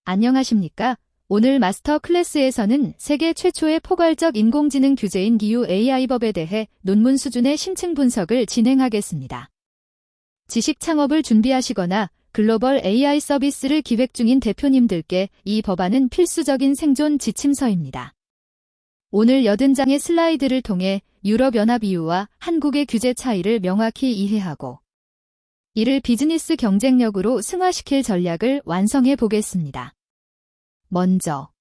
안녕하십니까? 오늘 마스터 클래스에서는 세계 최초의 포괄적 인공지능 규제인 기후 AI법에 대해 논문 수준의 심층 분석을 진행하겠습니다. 지식 창업을 준비하시거나 글로벌 AI 서비스를 기획 중인 대표님들께 이 법안은 필수적인 생존 지침서입니다. 오늘 80장의 슬라이드를 통해 유럽연합 EU와 한국의 규제 차이를 명확히 이해하고 이를 비즈니스 경쟁력으로 승화시킬 전략을 완성해 보겠습니다. 먼저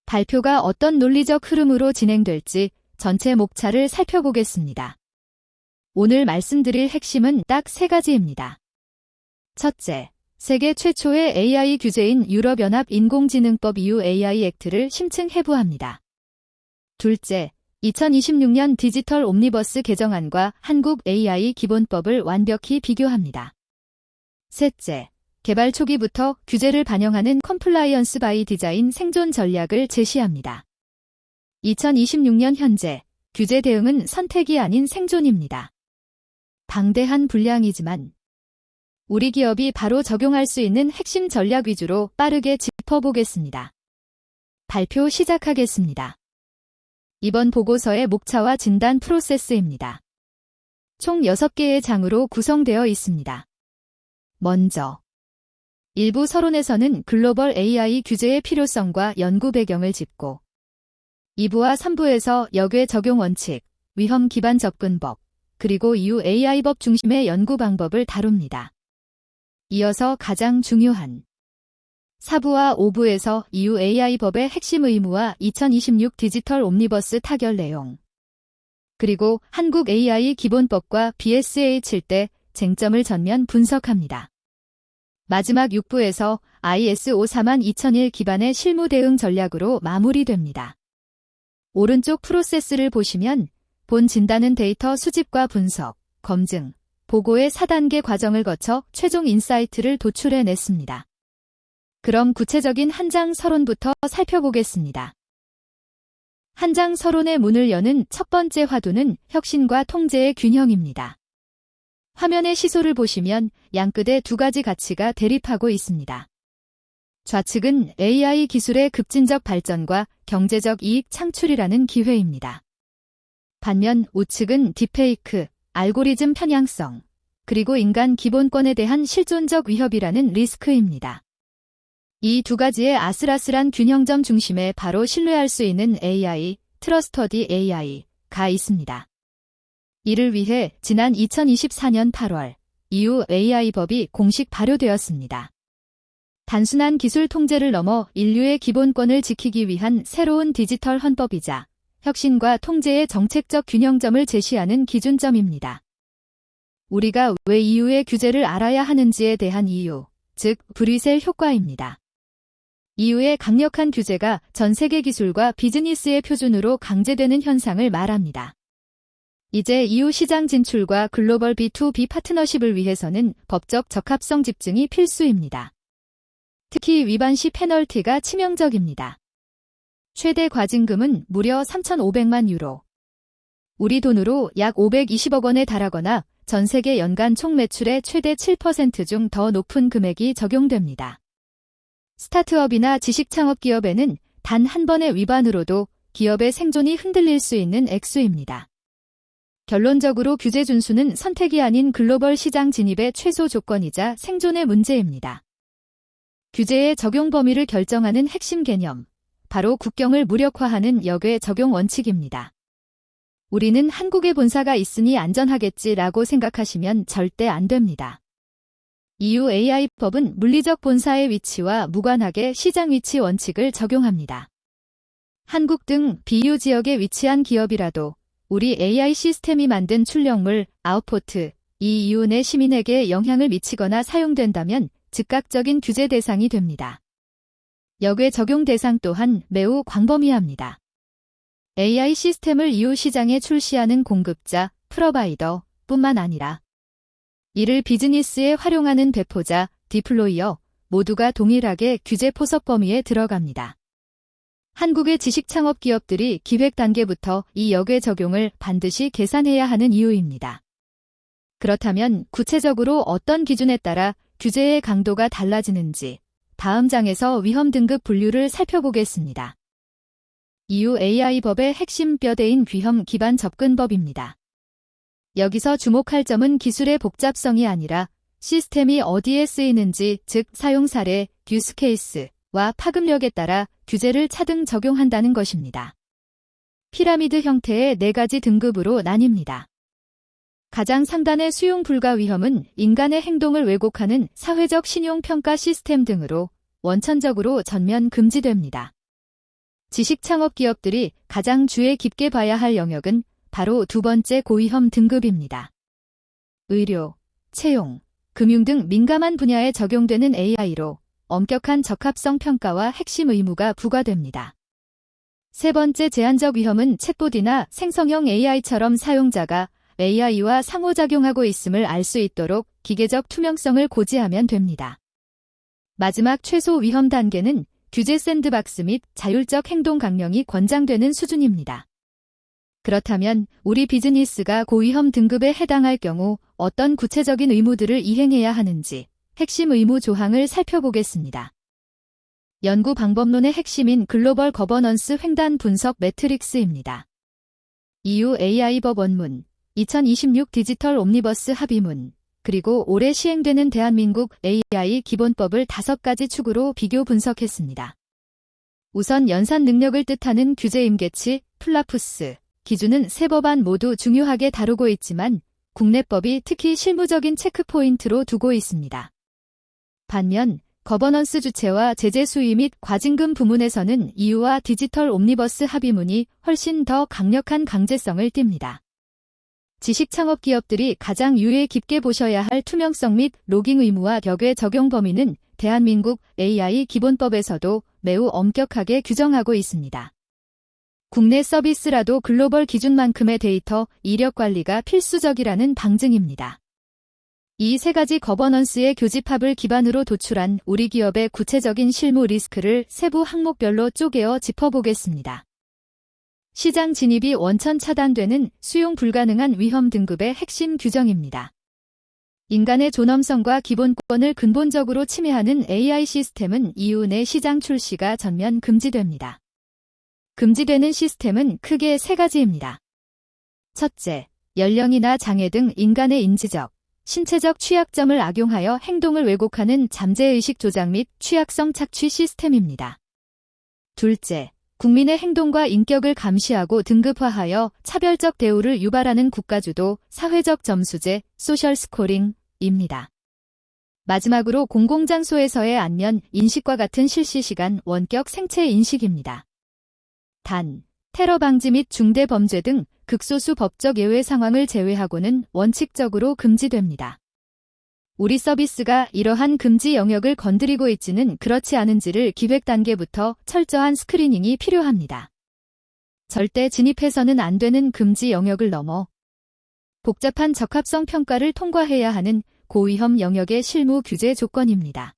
발표가 어떤 논리적 흐름으로 진행될지 전체 목차를 살펴보겠습니다. 오늘 말씀드릴 핵심은 딱 3가지입니다. 첫째, 세계 최초의 AI 규제인 유럽연합 인공지능법 EU AI 액트를 심층 해부합니다. 둘째, 2026년 디지털 옴니버스 개정안과 한국 AI 기본법을 완벽히 비교합니다. 셋째, 개발 초기부터 규제를 반영하는 컴플라이언스 바이 디자인 생존 전략을 제시합니다. 2026년 현재 규제 대응은 선택이 아닌 생존입니다. 방대한 분량이지만 우리 기업이 바로 적용할 수 있는 핵심 전략 위주로 빠르게 짚어보겠습니다. 발표 시작하겠습니다. 이번 보고서의 목차와 진단 프로세스입니다. 총 6개의 장으로 구성되어 있습니다. 먼저 일부 서론에서는 글로벌 AI 규제의 필요성과 연구 배경을 짚고 2부와 3부에서 역외 적용 원칙, 위험 기반 접근법, 그리고 EU AI법 중심의 연구 방법을 다룹니다. 이어서 가장 중요한 4부와 5부에서 EU AI법의 핵심 의무와 2026 디지털 옴니버스 타결 내용, 그리고 한국 AI 기본법과 BSA 7대 쟁점을 전면 분석합니다. 마지막 6부에서 ISO 42001 기반의 실무 대응 전략으로 마무리됩니다. 오른쪽 프로세스를 보시면 본 진단은 데이터 수집과 분석, 검증, 보고의 4단계 과정을 거쳐 최종 인사이트를 도출해냈습니다. 그럼 구체적인 한 장 서론부터 살펴보겠습니다. 한 장 서론의 문을 여는 첫 번째 화두는 혁신과 통제의 균형입니다. 화면의 시소를 보시면 양끝에 2가지 가치가 대립하고 있습니다. 좌측은 AI 기술의 급진적 발전과 경제적 이익 창출이라는 기회입니다. 반면 우측은 딥페이크, 알고리즘 편향성, 그리고 인간 기본권에 대한 실존적 위협이라는 리스크입니다. 이 2가지의 아슬아슬한 균형점 중심에 바로 신뢰할 수 있는 AI, 트러스터디 AI가 있습니다. 이를 위해 지난 2024년 8월 EU AI법이 공식 발효되었습니다. 단순한 기술 통제를 넘어 인류의 기본권을 지키기 위한 새로운 디지털 헌법이자 혁신과 통제의 정책적 균형점을 제시하는 기준점입니다. 우리가 왜 EU의 규제를 알아야 하는지에 대한 이유, 즉 브뤼셀 효과입니다. EU의 강력한 규제가 전 세계 기술과 비즈니스의 표준으로 강제되는 현상을 말합니다. 이제 EU 시장 진출과 글로벌 B2B 파트너십을 위해서는 법적 적합성 집증이 필수입니다. 특히 위반 시 페널티가 치명적입니다. 최대 과징금은 무려 3,500만 유로. 우리 돈으로 약 520억 원에 달하거나 전 세계 연간 총 매출의 최대 7% 중 더 높은 금액이 적용됩니다. 스타트업이나 지식창업 기업에는 단 한 번의 위반으로도 기업의 생존이 흔들릴 수 있는 액수입니다. 결론적으로 규제 준수는 선택이 아닌 글로벌 시장 진입의 최소 조건이자 생존의 문제입니다. 규제의 적용 범위를 결정하는 핵심 개념, 바로 국경을 무력화하는 역외 적용 원칙입니다. 우리는 한국에 본사가 있으니 안전하겠지라고 생각하시면 절대 안 됩니다. EU AI법은 물리적 본사의 위치와 무관하게 시장 위치 원칙을 적용합니다. 한국 등 BU 지역에 위치한 기업이라도 우리 AI 시스템이 만든 출력물, 아웃포트, 이 EU 내 시민에게 영향을 미치거나 사용된다면 즉각적인 규제 대상이 됩니다. 역외 적용 대상 또한 매우 광범위합니다. AI 시스템을 EU 시장에 출시하는 공급자, 프로바이더 뿐만 아니라 이를 비즈니스에 활용하는 배포자, 디플로이어 모두가 동일하게 규제 포섭 범위에 들어갑니다. 한국의 지식창업 기업들이 기획 단계부터 이 역외 적용을 반드시 계산해야 하는 이유입니다. 그렇다면 구체적으로 어떤 기준에 따라 규제의 강도가 달라지는지 다음 장에서 위험 등급 분류를 살펴보겠습니다. EU AI법의 핵심 뼈대인 위험 기반 접근법입니다. 여기서 주목할 점은 기술의 복잡성이 아니라 시스템이 어디에 쓰이는지, 즉 사용 사례, 유스 케이스와 파급력에 따라 규제를 차등 적용한다는 것입니다. 피라미드 형태의 4가지 등급으로 나뉩니다. 가장 상단의 수용 불가 위험은 인간의 행동을 왜곡하는 사회적 신용평가 시스템 등으로 원천적으로 전면 금지됩니다. 지식창업 기업들이 가장 주의 깊게 봐야 할 영역은 바로 두 번째 고위험 등급입니다. 의료, 채용, 금융 등 민감한 분야에 적용되는 AI로 엄격한 적합성 평가와 핵심 의무가 부과됩니다. 세 번째 제한적 위험은 챗봇이나 생성형 AI처럼 사용자가 AI와 상호작용하고 있음을 알 수 있도록 기계적 투명성을 고지하면 됩니다. 마지막 최소 위험 단계는 규제 샌드박스 및 자율적 행동 강령이 권장되는 수준입니다. 그렇다면 우리 비즈니스가 고위험 등급에 해당할 경우 어떤 구체적인 의무들을 이행해야 하는지 핵심 의무 조항을 살펴보겠습니다. 연구 방법론의 핵심인 글로벌 거버넌스 횡단 분석 매트릭스입니다. EU AI법 원문, 2026 디지털 옴니버스 합의문, 그리고 올해 시행되는 대한민국 AI 기본법을 5가지 축으로 비교 분석했습니다. 우선 연산 능력을 뜻하는 규제 임계치, 플라푸스, 기준은 세 법안 모두 중요하게 다루고 있지만 국내법이 특히 실무적인 체크포인트로 두고 있습니다. 반면 거버넌스 주체와 제재 수위 및 과징금 부문에서는 EU와 디지털 옴니버스 합의문이 훨씬 더 강력한 강제성을 띱니다. 지식창업 기업들이 가장 유의 깊게 보셔야 할 투명성 및 로깅 의무와 격의 적용 범위는 대한민국 AI 기본법에서도 매우 엄격하게 규정하고 있습니다. 국내 서비스라도 글로벌 기준만큼의 데이터, 이력 관리가 필수적이라는 방증입니다. 이 세 가지 거버넌스의 교집합을 기반으로 도출한 우리 기업의 구체적인 실무 리스크를 세부 항목별로 쪼개어 짚어보겠습니다. 시장 진입이 원천 차단되는 수용 불가능한 위험 등급의 핵심 규정입니다. 인간의 존엄성과 기본권을 근본적으로 침해하는 AI 시스템은 EU 내 시장 출시가 전면 금지됩니다. 금지되는 시스템은 크게 3가지입니다. 첫째, 연령이나 장애 등 인간의 인지적, 신체적 취약점을 악용하여 행동을 왜곡하는 잠재의식 조작 및 취약성 착취 시스템입니다. 둘째, 국민의 행동과 인격을 감시하고 등급화하여 차별적 대우를 유발하는 국가주도 사회적 점수제, 소셜 스코링입니다. 마지막으로 공공장소에서의 안면, 인식과 같은 실시시간 원격 생체 인식입니다. 단, 테러 방지 및 중대 범죄 등 극소수 법적 예외 상황을 제외하고는 원칙적으로 금지됩니다. 우리 서비스가 이러한 금지 영역을 건드리고 있지는 그렇지 않은지를 기획 단계부터 철저한 스크리닝이 필요합니다. 절대 진입해서는 안 되는 금지 영역을 넘어 복잡한 적합성 평가를 통과해야 하는 고위험 영역의 실무 규제 조건입니다.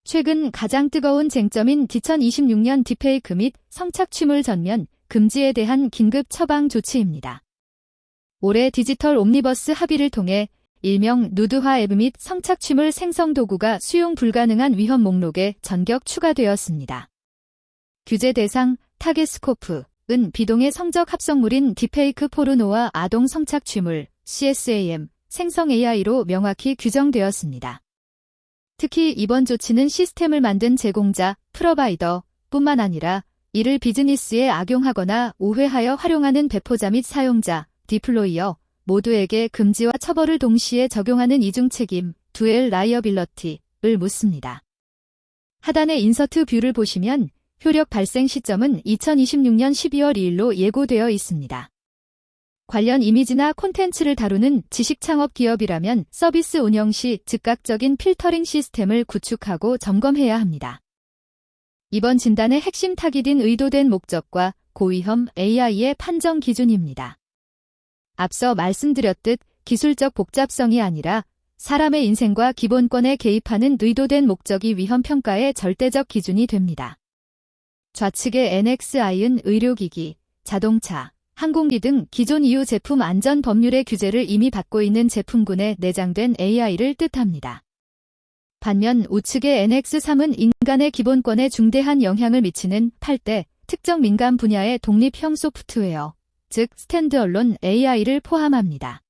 최근 가장 뜨거운 쟁점인 2026년 딥페이크 및 성착취물 전면 금지에 대한 긴급 처방 조치입니다. 올해 디지털 옴니버스 합의를 통해 일명 누드화 앱 및 성착취물 생성 도구가 수용 불가능한 위험 목록에 전격 추가되었습니다. 규제 대상 타겟 스코프은 비동의 성적 합성물인 딥페이크 포르노와 아동 성착취물, CSAM, 생성 AI로 명확히 규정되었습니다. 특히 이번 조치는 시스템을 만든 제공자, 프로바이더 뿐만 아니라 이를 비즈니스에 악용하거나 우회하여 활용하는 배포자 및 사용자, 디플로이어 모두에게 금지와 처벌을 동시에 적용하는 이중 책임, 듀얼 라이어빌러티를 묻습니다. 하단의 인서트 뷰를 보시면 효력 발생 시점은 2026년 12월 2일로 예고되어 있습니다. 관련 이미지나 콘텐츠를 다루는 지식창업 기업이라면 서비스 운영 시 즉각적인 필터링 시스템을 구축하고 점검해야 합니다. 이번 진단의 핵심 타깃인 의도된 목적과 고위험 AI의 판정 기준입니다. 앞서 말씀드렸듯 기술적 복잡성이 아니라 사람의 인생과 기본권에 개입하는 의도된 목적이 위험 평가의 절대적 기준이 됩니다. 좌측의 NXI은 의료기기, 자동차, 항공기 등 기존 EU 제품 안전 법률의 규제를 이미 받고 있는 제품군에 내장된 AI를 뜻합니다. 반면 우측의 NX3은 인간의 기본권에 중대한 영향을 미치는 8대 특정 민감 분야의 독립형 소프트웨어, 즉 스탠드얼론 AI를 포함합니다.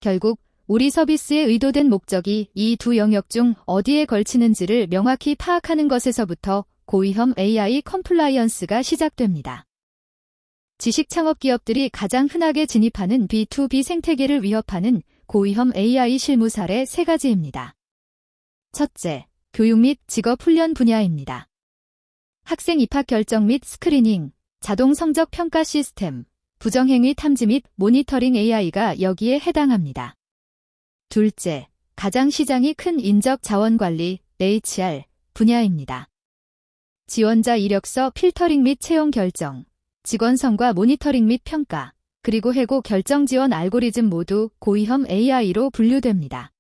결국 우리 서비스의 의도된 목적이 이 두 영역 중 어디에 걸치는지를 명확히 파악하는 것에서부터 고위험 AI 컴플라이언스가 시작됩니다. 지식창업 기업들이 가장 흔하게 진입하는 B2B 생태계를 위협하는 고위험 AI 실무 사례 3가지입니다. 첫째, 교육 및 직업훈련 분야입니다. 학생 입학 결정 및 스크리닝, 자동 성적 평가 시스템, 부정행위 탐지 및 모니터링 AI가 여기에 해당합니다. 둘째, 가장 시장이 큰 인적 자원 관리, HR 분야입니다. 지원자 이력서 필터링 및 채용 결정, 직원 성과 모니터링 및 평가, 그리고 해고 결정 지원 알고리즘 모두 고위험 AI로 분류됩니다.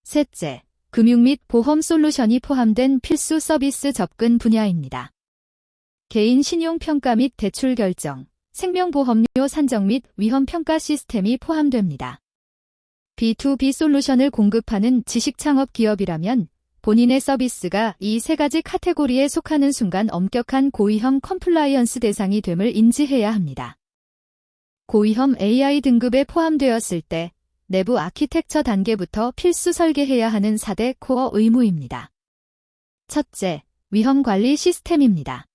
셋째, 금융 및 보험 솔루션이 포함된 필수 서비스 접근 분야입니다. 개인 신용 평가 및 대출 결정, 생명보험료 산정 및 위험 평가 시스템이 포함됩니다. B2B 솔루션을 공급하는 지식창업 기업이라면 본인의 서비스가 이 3가지 카테고리에 속하는 순간 엄격한 고위험 컴플라이언스 대상이 됨을 인지해야 합니다. 고위험 AI 등급에 포함되었을 때 내부 아키텍처 단계부터 필수 설계해야 하는 4대 코어 의무입니다. 첫째, 위험 관리 시스템입니다.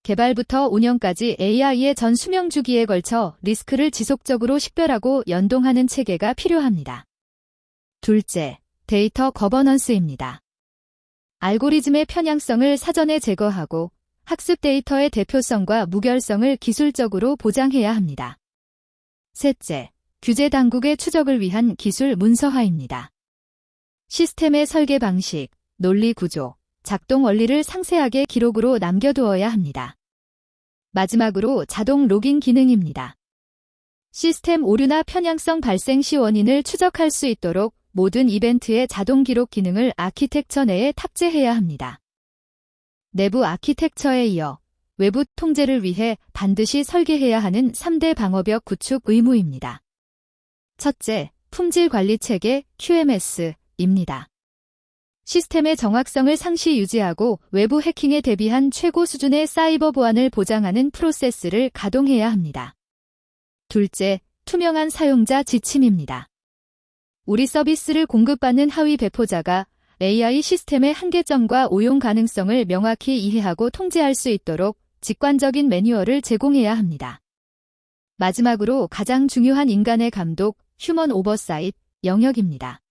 개발부터 운영까지 AI의 전 수명 주기에 걸쳐 리스크를 지속적으로 식별하고 연동하는 체계가 필요합니다. 둘째, 데이터 거버넌스입니다. 알고리즘의 편향성을 사전에 제거하고 학습 데이터의 대표성과 무결성을 기술적으로 보장해야 합니다. 셋째, 규제 당국의 추적을 위한 기술 문서화입니다. 시스템의 설계 방식, 논리 구조, 작동 원리를 상세하게 기록으로 남겨두어야 합니다. 마지막으로 자동 로깅 기능입니다. 시스템 오류나 편향성 발생 시 원인을 추적할 수 있도록 모든 이벤트의 자동 기록 기능을 아키텍처 내에 탑재해야 합니다. 내부 아키텍처에 이어 외부 통제를 위해 반드시 설계해야 하는 3대 방어벽 구축 의무입니다. 첫째, 품질 관리 체계 QMS입니다. 시스템의 정확성을 상시 유지하고 외부 해킹에 대비한 최고 수준의 사이버 보안을 보장하는 프로세스를 가동해야 합니다. 둘째, 투명한 사용자 지침입니다. 우리 서비스를 공급받는 하위 배포자가 AI 시스템의 한계점과 오용 가능성을 명확히 이해하고 통제할 수 있도록 직관적인 매뉴얼을 제공해야 합니다. 마지막으로 가장 중요한 인간의 감독, 휴먼 오버사이트 영역입니다.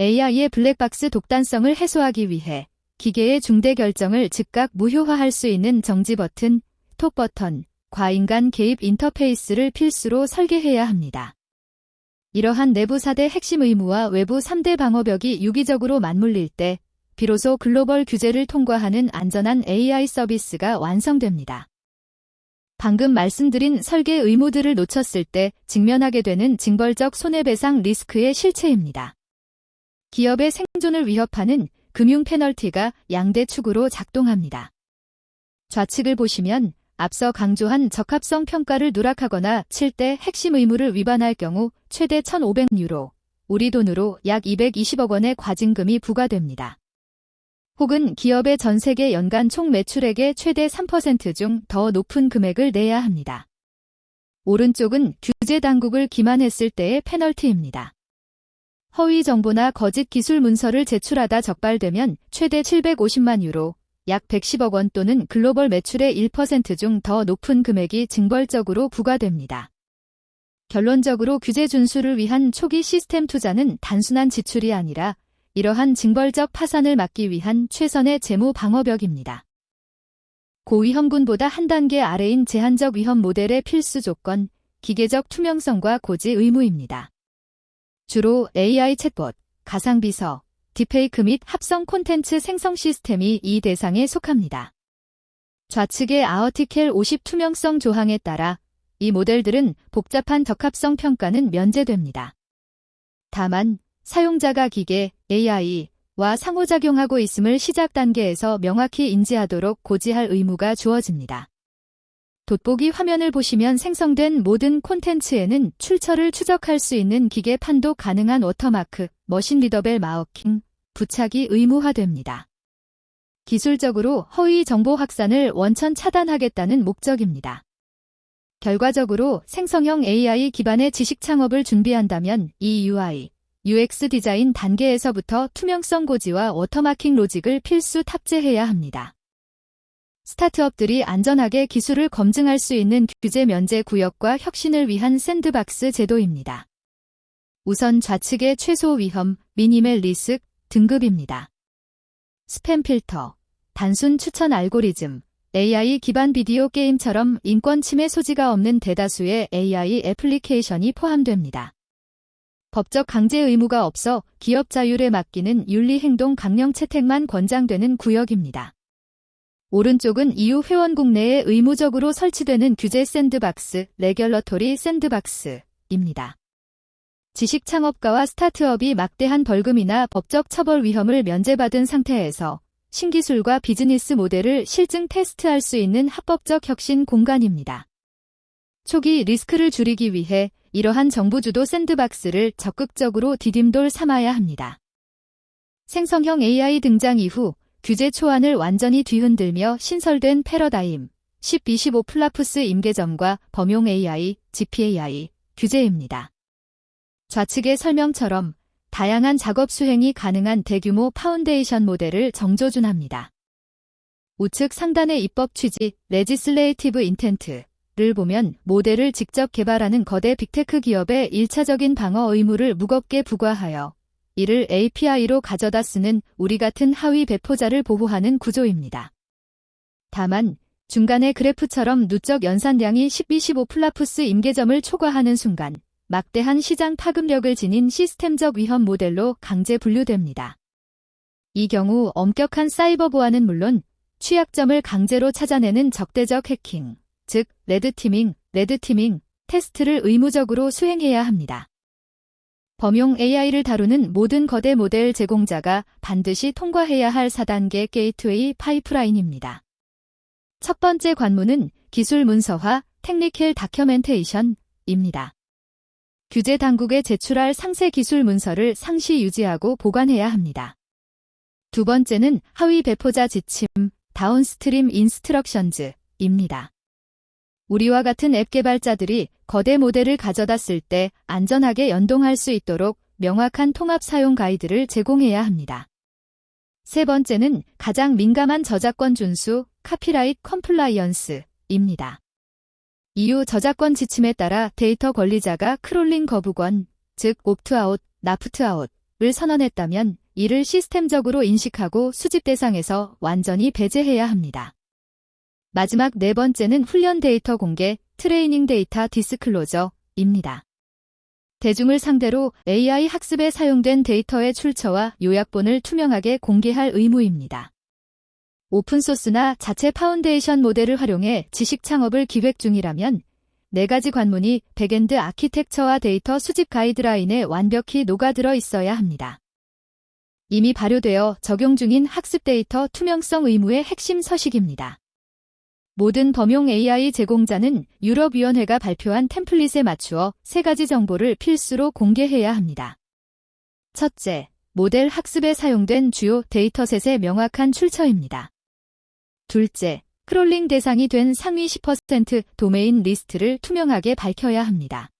AI의 블랙박스 독단성을 해소하기 위해 기계의 중대 결정을 즉각 무효화할 수 있는 정지 버튼, 스톱 버튼, 과인간 개입 인터페이스를 필수로 설계해야 합니다. 이러한 내부 4대 핵심 의무와 외부 3대 방어벽이 유기적으로 맞물릴 때 비로소 글로벌 규제를 통과하는 안전한 AI 서비스가 완성됩니다. 방금 말씀드린 설계 의무들을 놓쳤을 때 직면하게 되는 징벌적 손해배상 리스크의 실체입니다. 기업의 생존을 위협하는 금융 페널티가 양대 축으로 작동합니다. 좌측을 보시면 앞서 강조한 적합성 평가를 누락하거나 7대 핵심 의무를 위반할 경우 최대 1,500유로, 우리 돈으로 약 220억 원의 과징금이 부과됩니다. 혹은 기업의 전 세계 연간 총 매출액의 최대 3% 중 더 높은 금액을 내야 합니다. 오른쪽은 규제 당국을 기만했을 때의 페널티입니다. 허위 정보나 거짓 기술 문서를 제출하다 적발되면 최대 750만 유로, 약 110억 원 또는 글로벌 매출의 1% 중 더 높은 금액이 징벌적으로 부과됩니다. 결론적으로 규제 준수를 위한 초기 시스템 투자는 단순한 지출이 아니라 이러한 징벌적 파산을 막기 위한 최선의 재무 방어벽입니다. 고위험군보다 한 단계 아래인 제한적 위험 모델의 필수 조건, 기계적 투명성과 고지 의무입니다. 주로 AI 챗봇, 가상비서, 딥페이크 및 합성 콘텐츠 생성 시스템이 이 대상에 속합니다. 좌측의 아티켈 50 투명성 조항에 따라 이 모델들은 복잡한 적합성 평가는 면제됩니다. 다만 사용자가 기계, AI와 상호작용하고 있음을 시작 단계에서 명확히 인지하도록 고지할 의무가 주어집니다. 돋보기 화면을 보시면 생성된 모든 콘텐츠에는 출처를 추적할 수 있는 기계 판독 가능한 워터마크, 머신 리더벨 마워킹, 부착이 의무화됩니다. 기술적으로 허위 정보 확산을 원천 차단하겠다는 목적입니다. 결과적으로 생성형 AI 기반의 지식 창업을 준비한다면 이 UI, UX 디자인 단계에서부터 투명성 고지와 워터마킹 로직을 필수 탑재해야 합니다. 스타트업들이 안전하게 기술을 검증할 수 있는 규제 면제 구역과 혁신을 위한 샌드박스 제도입니다. 우선 좌측의 최소 위험, 미니멀 리스크 등급입니다. 스팸 필터, 단순 추천 알고리즘, AI 기반 비디오 게임처럼 인권 침해 소지가 없는 대다수의 AI 애플리케이션이 포함됩니다. 법적 강제 의무가 없어 기업 자율에 맡기는 윤리행동 강령 채택만 권장되는 구역입니다. 오른쪽은 EU 회원국 내에 의무적으로 설치되는 규제 샌드박스, 레귤러토리 샌드박스입니다. 지식 창업가와 스타트업이 막대한 벌금이나 법적 처벌 위험을 면제받은 상태에서 신기술과 비즈니스 모델을 실증 테스트할 수 있는 합법적 혁신 공간입니다. 초기 리스크를 줄이기 위해 이러한 정부 주도 샌드박스를 적극적으로 디딤돌 삼아야 합니다. 생성형 AI 등장 이후 규제 초안을 완전히 뒤흔들며 신설된 패러다임 1025 플라푸스 임계점과 범용 AI, GPAI 규제입니다. 좌측의 설명처럼 다양한 작업 수행이 가능한 대규모 파운데이션 모델을 정조준합니다. 우측 상단의 입법 취지, 레지슬레이티브 인텐트를 보면 모델을 직접 개발하는 거대 빅테크 기업의 1차적인 방어 의무를 무겁게 부과하여 이를 API로 가져다 쓰는 우리 같은 하위 배포자를 보호하는 구조입니다. 다만 중간의 그래프처럼 누적 연산량이 1025 플라푸스 임계점을 초과하는 순간 막대한 시장 파급력을 지닌 시스템적 위험 모델로 강제 분류됩니다. 이 경우 엄격한 사이버 보안은 물론 취약점을 강제로 찾아내는 적대적 해킹, 즉 레드티밍 테스트를 의무적으로 수행해야 합니다. 범용 AI를 다루는 모든 거대 모델 제공자가 반드시 통과해야 할 4단계 게이트웨이 파이프라인입니다. 첫 번째 관문은 기술 문서화, 테크니컬 다큐멘테이션입니다. 규제 당국에 제출할 상세 기술 문서를 상시 유지하고 보관해야 합니다. 두 번째는 하위 배포자 지침, 다운스트림 인스트럭션즈입니다. 우리와 같은 앱 개발자들이 거대 모델을 가져다 쓸 때 안전하게 연동할 수 있도록 명확한 통합 사용 가이드를 제공해야 합니다. 세 번째는 가장 민감한 저작권 준수, 카피라이트 컴플라이언스입니다. EU 저작권 지침에 따라 데이터 권리자가 크롤링 거부권, 즉 옵트아웃, 나프트아웃을 선언했다면 이를 시스템적으로 인식하고 수집 대상에서 완전히 배제해야 합니다. 마지막 네 번째는 훈련 데이터 공개, 트레이닝 데이터 디스클로저입니다. 대중을 상대로 AI 학습에 사용된 데이터의 출처와 요약본을 투명하게 공개할 의무입니다. 오픈소스나 자체 파운데이션 모델을 활용해 지식 창업을 기획 중이라면 4가지 관문이 백엔드 아키텍처와 데이터 수집 가이드라인에 완벽히 녹아들어 있어야 합니다. 이미 발효되어 적용 중인 학습 데이터 투명성 의무의 핵심 서식입니다. 모든 범용 AI 제공자는 유럽위원회가 발표한 템플릿에 맞추어 3가지 정보를 필수로 공개해야 합니다. 첫째, 모델 학습에 사용된 주요 데이터셋의 명확한 출처입니다. 둘째, 크롤링 대상이 된 상위 10% 도메인 리스트를 투명하게 밝혀야 합니다.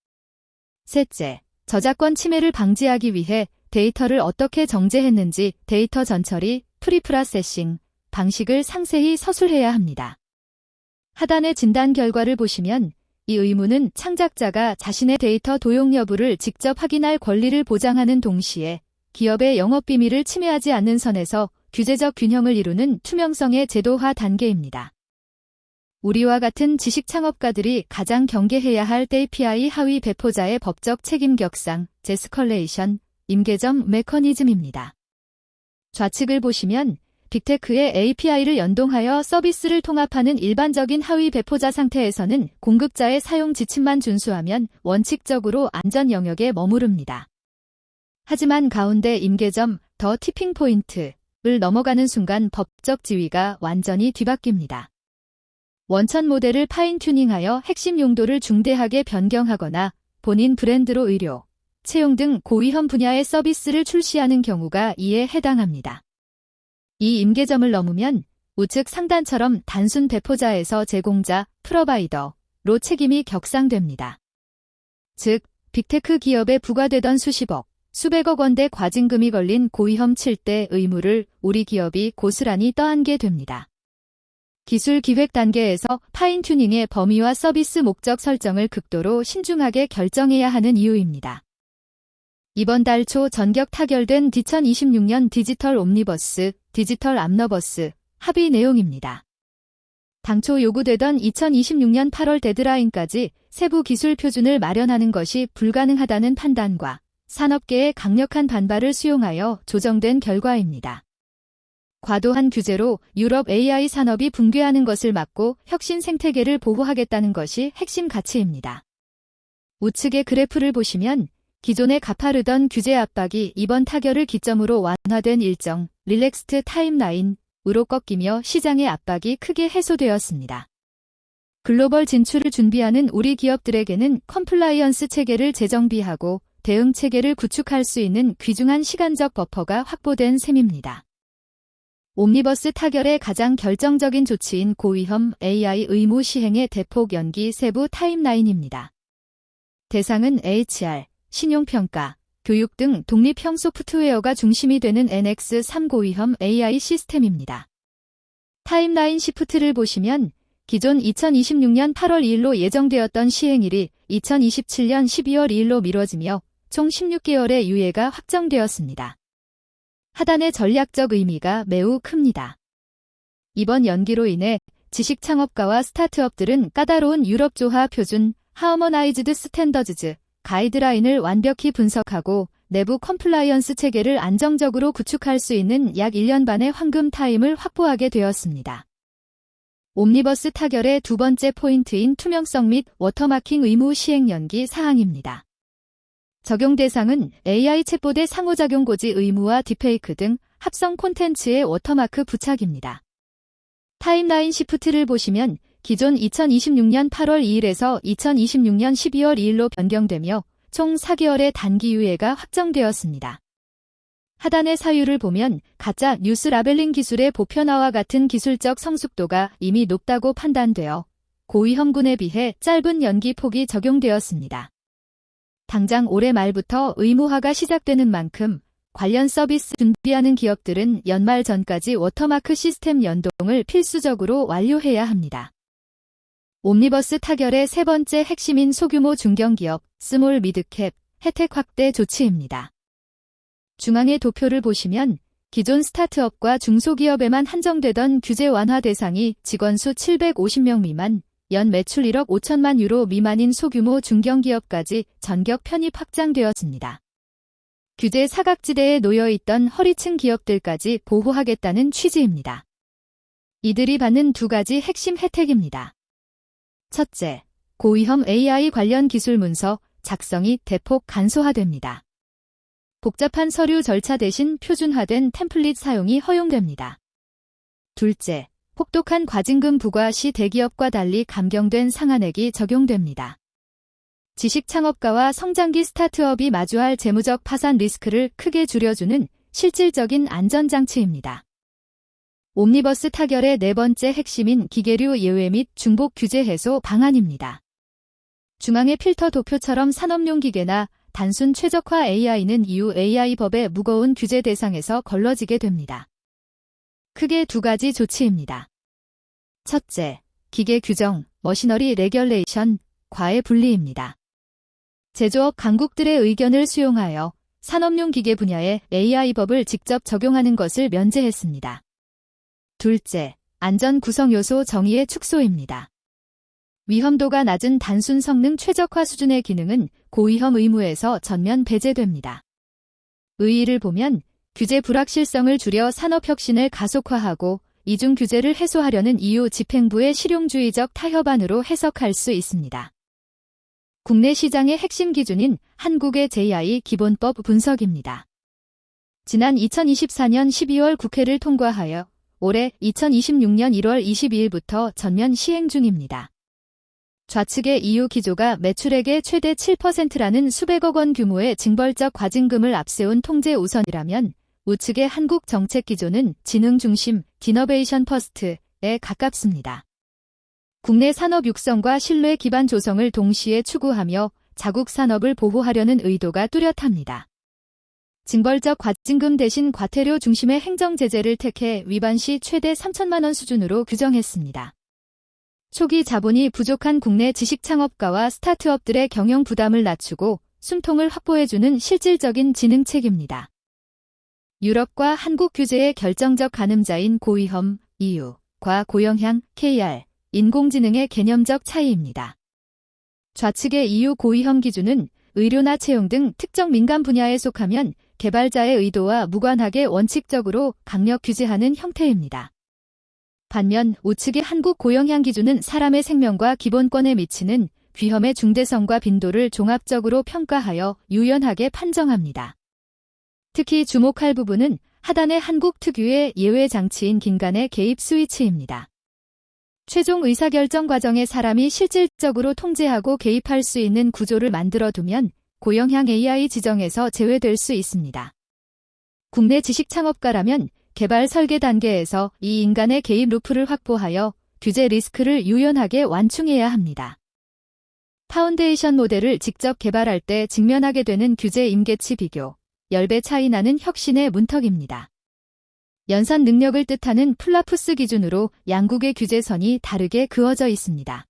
셋째, 저작권 침해를 방지하기 위해 데이터를 어떻게 정제했는지 데이터 전처리, 프리프로세싱 방식을 상세히 서술해야 합니다. 하단의 진단 결과를 보시면 이 의무는 창작자가 자신의 데이터 도용 여부를 직접 확인할 권리를 보장하는 동시에 기업의 영업비밀을 침해하지 않는 선에서 규제적 균형을 이루는 투명성의 제도화 단계입니다. 우리와 같은 지식 창업가들이 가장 경계해야 할 API 하위 배포자의 법적 책임 격상, 제스컬레이션, 임계점 메커니즘입니다. 좌측을 보시면 빅테크의 API를 연동하여 서비스를 통합하는 일반적인 하위 배포자 상태에서는 공급자의 사용 지침만 준수하면 원칙적으로 안전 영역에 머무릅니다. 하지만 가운데 임계점, 더 티핑 포인트를 넘어가는 순간 법적 지위가 완전히 뒤바뀝니다. 원천 모델을 파인 튜닝하여 핵심 용도를 중대하게 변경하거나 본인 브랜드로 의료, 채용 등 고위험 분야의 서비스를 출시하는 경우가 이에 해당합니다. 이 임계점을 넘으면 우측 상단처럼 단순 배포자에서 제공자, 프로바이더로 책임이 격상됩니다. 즉, 빅테크 기업에 부과되던 수십억, 수백억 원대 과징금이 걸린 고위험 7대 의무를 우리 기업이 고스란히 떠안게 됩니다. 기술 기획 단계에서 파인튜닝의 범위와 서비스 목적 설정을 극도로 신중하게 결정해야 하는 이유입니다. 이번 달 초 전격 타결된 2026년 디지털 옴니버스, 디지털 암너버스 합의 내용입니다. 당초 요구되던 2026년 8월 데드라인까지 세부 기술 표준을 마련하는 것이 불가능하다는 판단과 산업계의 강력한 반발을 수용하여 조정된 결과입니다. 과도한 규제로 유럽 AI 산업이 붕괴하는 것을 막고 혁신 생태계를 보호하겠다는 것이 핵심 가치입니다. 우측의 그래프를 보시면 기존에 가파르던 규제 압박이 이번 타결을 기점으로 완화된 일정 릴렉스트 타임라인으로 꺾이며 시장의 압박이 크게 해소되었습니다. 글로벌 진출을 준비하는 우리 기업들에게는 컴플라이언스 체계를 재정비하고 대응 체계를 구축할 수 있는 귀중한 시간적 버퍼가 확보된 셈입니다. 옴니버스 타결의 가장 결정적인 조치인 고위험 AI 의무 시행의 대폭 연기 세부 타임라인입니다. 대상은 HR, 신용평가, 교육 등 독립형 소프트웨어가 중심이 되는 NX3 고위험 AI 시스템입니다. 타임라인 시프트를 보시면 기존 2026년 8월 2일로 예정되었던 시행일이 2027년 12월 2일로 미뤄지며 총 16개월의 유예가 확정되었습니다. 하단의 전략적 의미가 매우 큽니다. 이번 연기로 인해 지식창업가와 스타트업들은 까다로운 유럽 조화 표준 하어머나이즈드 스탠더즈 가이드라인을 완벽히 분석하고 내부 컴플라이언스 체계를 안정적으로 구축할 수 있는 약 1년 반의 황금 타임을 확보하게 되었습니다. 옴니버스 타결의 두 번째 포인트인 투명성 및 워터마킹 의무 시행 연기 사항입니다. 적용 대상은 AI 챗봇의 상호작용 고지 의무와 딥페이크 등 합성 콘텐츠의 워터마크 부착입니다. 타임라인 시프트를 보시면 기존 2026년 8월 2일에서 2026년 12월 2일로 변경되며 총 4개월의 단기 유예가 확정되었습니다. 하단의 사유를 보면 가짜 뉴스 라벨링 기술의 보편화와 같은 기술적 성숙도가 이미 높다고 판단되어 고위험군에 비해 짧은 연기 폭이 적용되었습니다. 당장 올해 말부터 의무화가 시작되는 만큼 관련 서비스 준비하는 기업들은 연말 전까지 워터마크 시스템 연동을 필수적으로 완료해야 합니다. 옴니버스 타결의 세 번째 핵심인 소규모 중견기업, 스몰 미드캡, 혜택 확대 조치입니다. 중앙의 도표를 보시면 기존 스타트업과 중소기업에만 한정되던 규제 완화 대상이 직원 수 750명 미만, 연 매출 1억 5천만 유로 미만인 소규모 중견기업까지 전격 편입 확장되었습니다. 규제 사각지대에 놓여있던 허리층 기업들까지 보호하겠다는 취지입니다. 이들이 받는 두 가지 핵심 혜택입니다. 첫째, 고위험 AI 관련 기술 문서 작성이 대폭 간소화됩니다. 복잡한 서류 절차 대신 표준화된 템플릿 사용이 허용됩니다. 둘째, 혹독한 과징금 부과 시 대기업과 달리 감경된 상한액이 적용됩니다. 지식창업가와 성장기 스타트업이 마주할 재무적 파산 리스크를 크게 줄여주는 실질적인 안전장치입니다. 옴니버스 타결의 네 번째 핵심인 기계류 예외 및 중복 규제 해소 방안입니다. 중앙의 필터 도표처럼 산업용 기계나 단순 최적화 AI는 이후 AI법의 무거운 규제 대상에서 걸러지게 됩니다. 크게 두 가지 조치입니다. 첫째, 기계 규정, 머시너리 레귤레이션, 과외 분리입니다. 제조업 강국들의 의견을 수용하여 산업용 기계 분야에 AI법을 직접 적용하는 것을 면제했습니다. 둘째, 안전 구성 요소 정의의 축소입니다. 위험도가 낮은 단순 성능 최적화 수준의 기능은 고위험 의무에서 전면 배제됩니다. 의의를 보면 규제 불확실성을 줄여 산업혁신을 가속화하고 이중 규제를 해소하려는 EU 집행부의 실용주의적 타협안으로 해석할 수 있습니다. 국내 시장의 핵심 기준인 한국의 JI 기본법 분석입니다. 지난 2024년 12월 국회를 통과하여 올해 2026년 1월 22일부터 전면 시행 중입니다. 좌측의 EU 기조가 매출액의 최대 7%라는 수백억 원 규모의 징벌적 과징금을 앞세운 통제 우선이라면 우측의 한국 정책 기조는 지능 중심, 디너베이션 퍼스트에 가깝습니다. 국내 산업 육성과 신뢰 기반 조성을 동시에 추구하며 자국 산업을 보호하려는 의도가 뚜렷합니다. 징벌적 과징금 대신 과태료 중심의 행정 제재를 택해 위반 시 최대 3천만 원 수준으로 규정했습니다. 초기 자본이 부족한 국내 지식 창업가와 스타트업들의 경영 부담을 낮추고 숨통을 확보해주는 실질적인 진흥책입니다. 유럽과 한국 규제의 결정적 가늠자인 고위험, EU과 고영향, KR, 인공지능의 개념적 차이입니다. 좌측의 EU 고위험 기준은 의료나 채용 등 특정 민감 분야에 속하면 개발자의 의도와 무관하게 원칙적으로 강력 규제하는 형태입니다. 반면 우측의 한국 고영향 기준은 사람의 생명과 기본권에 미치는 위험의 중대성과 빈도를 종합적으로 평가하여 유연하게 판정합니다. 특히 주목할 부분은 하단의 한국 특유의 예외 장치인 긴간의 개입 스위치입니다. 최종 의사결정 과정에 사람이 실질적으로 통제하고 개입할 수 있는 구조를 만들어두면 고영향 AI 지정에서 제외될 수 있습니다. 국내 지식 창업가라면 개발 설계 단계에서 이 인간의 개입 루프를 확보하여 규제 리스크를 유연하게 완충해야 합니다. 파운데이션 모델을 직접 개발할 때 직면하게 되는 규제 임계치 비교, 10배 차이 나는 혁신의 문턱입니다. 연산 능력을 뜻하는 플라푸스 기준으로 양국의 규제선이 다르게 그어져 있습니다.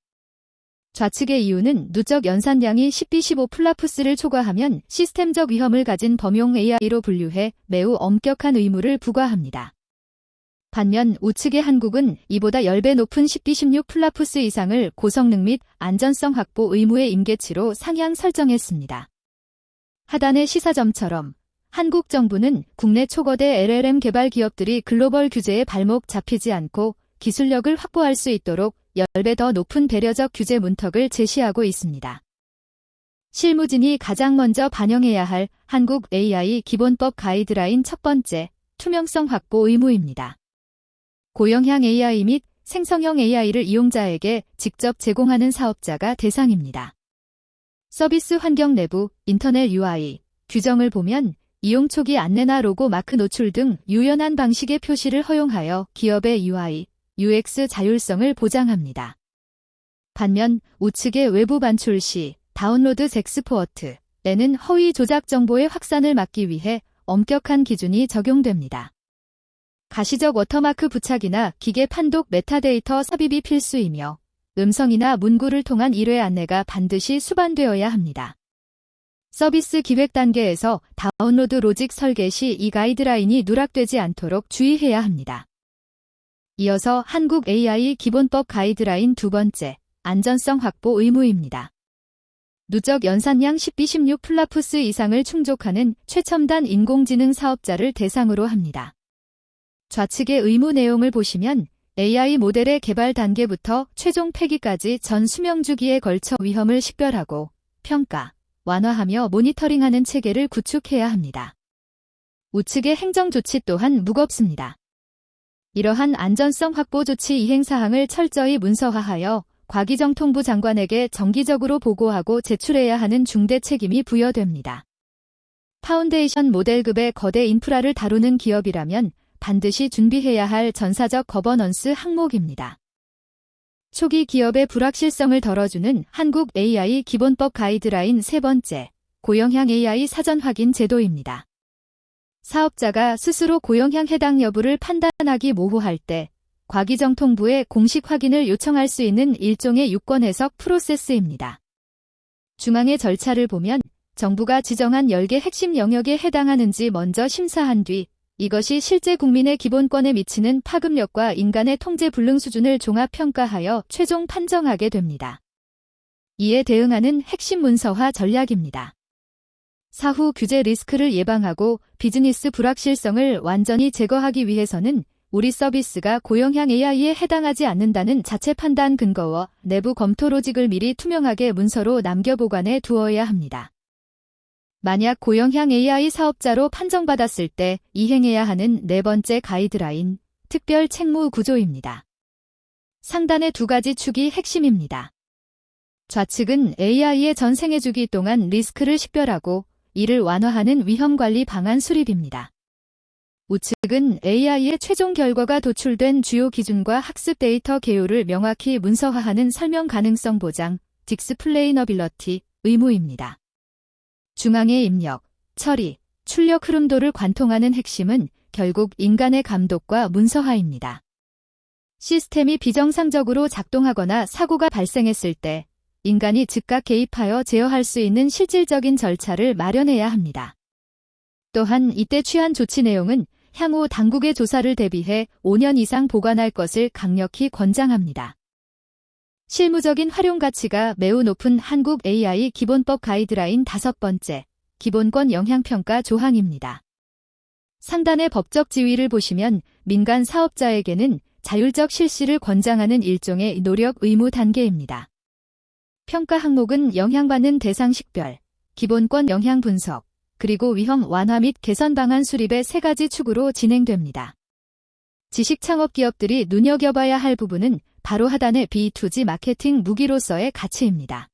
좌측의 이유는 누적 연산량이 10B15 플라푸스를 초과하면 시스템적 위험을 가진 범용 AI로 분류해 매우 엄격한 의무를 부과합니다. 반면 우측의 한국은 이보다 10배 높은 10B16 플라푸스 이상을 고성능 및 안전성 확보 의무의 임계치로 상향 설정했습니다. 하단의 시사점처럼 한국 정부는 국내 초거대 LLM 개발 기업들이 글로벌 규제에 발목 잡히지 않고 기술력을 확보할 수 있도록 10배 더 높은 배려적 규제 문턱을 제시하고 있습니다. 실무진이 가장 먼저 반영해야 할 한국 AI 기본법 가이드라인 첫 번째, 투명성 확보 의무입니다. 고영향 AI 및 생성형 AI를 이용자에게 직접 제공하는 사업자가 대상입니다. 서비스 환경 내부, 인터넷 UI, 규정을 보면 이용 초기 안내나 로고 마크 노출 등 유연한 방식의 표시를 허용하여 기업의 UI, UX 자율성을 보장합니다. 반면 우측의 외부 반출 시 다운로드 잭스포어트에는 허위 조작 정보의 확산을 막기 위해 엄격한 기준이 적용됩니다. 가시적 워터마크 부착이나 기계 판독 메타데이터 삽입이 필수이며 음성이나 문구를 통한 1회 안내가 반드시 수반되어야 합니다. 서비스 기획 단계에서 다운로드 로직 설계 시 이 가이드라인이 누락되지 않도록 주의해야 합니다. 이어서 한국 AI 기본법 가이드라인 두 번째, 안전성 확보 의무입니다. 누적 연산량 10B16 플라푸스 이상을 충족하는 최첨단 인공지능 사업자를 대상으로 합니다. 좌측의 의무 내용을 보시면 AI 모델의 개발 단계부터 최종 폐기까지 전 수명 주기에 걸쳐 위험을 식별하고 평가, 완화하며 모니터링하는 체계를 구축해야 합니다. 우측의 행정 조치 또한 무겁습니다. 이러한 안전성 확보 조치 이행 사항을 철저히 문서화하여 과기정통부 장관에게 정기적으로 보고하고 제출해야 하는 중대 책임이 부여됩니다. 파운데이션 모델급의 거대 인프라를 다루는 기업이라면 반드시 준비해야 할 전사적 거버넌스 항목입니다. 초기 기업의 불확실성을 덜어주는 한국 AI 기본법 가이드라인 세 번째, 고영향 AI 사전 확인 제도입니다. 사업자가 스스로 고영향 해당 여부를 판단하기 모호할 때 과기정통부에 공식 확인을 요청할 수 있는 일종의 유권 해석 프로세스입니다. 중앙의 절차를 보면 정부가 지정한 10개 핵심 영역에 해당하는지 먼저 심사한 뒤 이것이 실제 국민의 기본권에 미치는 파급력과 인간의 통제 불능 수준을 종합평가하여 최종 판정하게 됩니다. 이에 대응하는 핵심 문서화 전략입니다. 사후 규제 리스크를 예방하고 비즈니스 불확실성을 완전히 제거하기 위해서는 우리 서비스가 고영향 AI에 해당하지 않는다는 자체 판단 근거와 내부 검토 로직을 미리 투명하게 문서로 남겨 보관해 두어야 합니다. 만약 고영향 AI 사업자로 판정받았을 때 이행해야 하는 네 번째 가이드라인, 특별 책무 구조입니다. 상단의 두 가지 축이 핵심입니다. 좌측은 AI의 전 생애 주기 동안 리스크를 식별하고 이를 완화하는 위험관리 방안 수립입니다. 우측은 AI의 최종 결과가 도출된 주요 기준과 학습 데이터 개요를 명확히 문서화하는 설명 가능성 보장, 디스플레이너빌러티 의무입니다. 중앙의 입력, 처리, 출력 흐름도를 관통하는 핵심은 결국 인간의 감독과 문서화입니다. 시스템이 비정상적으로 작동하거나 사고가 발생했을 때 인간이 즉각 개입하여 제어할 수 있는 실질적인 절차를 마련해야 합니다. 또한 이때 취한 조치 내용은 향후 당국의 조사를 대비해 5년 이상 보관할 것을 강력히 권장합니다. 실무적인 활용 가치가 매우 높은 한국 AI 기본법 가이드라인 5번째, 기본권 영향평가 조항입니다. 상단의 법적 지위를 보시면 민간 사업자에게는 자율적 실시를 권장하는 일종의 노력 의무 단계입니다. 평가 항목은 영향받는 대상 식별, 기본권 영향 분석, 그리고 위험 완화 및 개선 방안 수립의 3가지 축으로 진행됩니다. 지식 창업 기업들이 눈여겨봐야 할 부분은 바로 하단의 B2G 마케팅 무기로서의 가치입니다.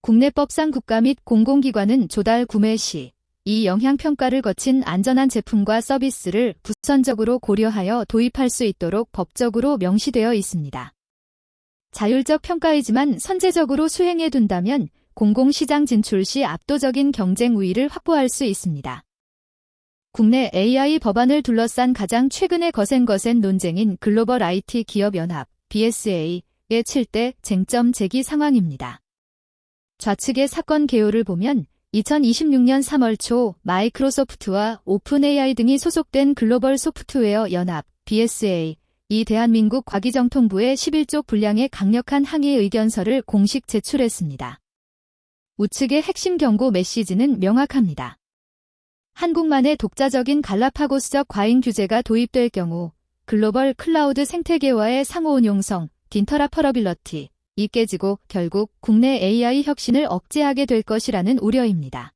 국내법상 국가 및 공공기관은 조달 구매 시 이 영향평가를 거친 안전한 제품과 서비스를 부선적으로 고려하여 도입할 수 있도록 법적으로 명시되어 있습니다. 자율적 평가이지만 선제적으로 수행해 둔다면 공공시장 진출 시 압도적인 경쟁 우위를 확보할 수 있습니다. 국내 AI 법안을 둘러싼 가장 최근의 거센 논쟁인 글로벌 IT 기업 연합 BSA의 7대 쟁점 제기 상황입니다. 좌측의 사건 개요를 보면 2026년 3월 초 마이크로소프트와 오픈AI 등이 소속된 글로벌 소프트웨어 연합 BSA 이 대한민국 과기정통부에 11쪽 분량의 강력한 항의 의견서를 공식 제출했습니다. 우측의 핵심 경고 메시지는 명확합니다. 한국만의 독자적인 갈라파고스적 과잉 규제가 도입될 경우 글로벌 클라우드 생태계와의 상호 운용성, 인터라퍼러빌러티, 이 깨지고 결국 국내 AI 혁신을 억제하게 될 것이라는 우려입니다.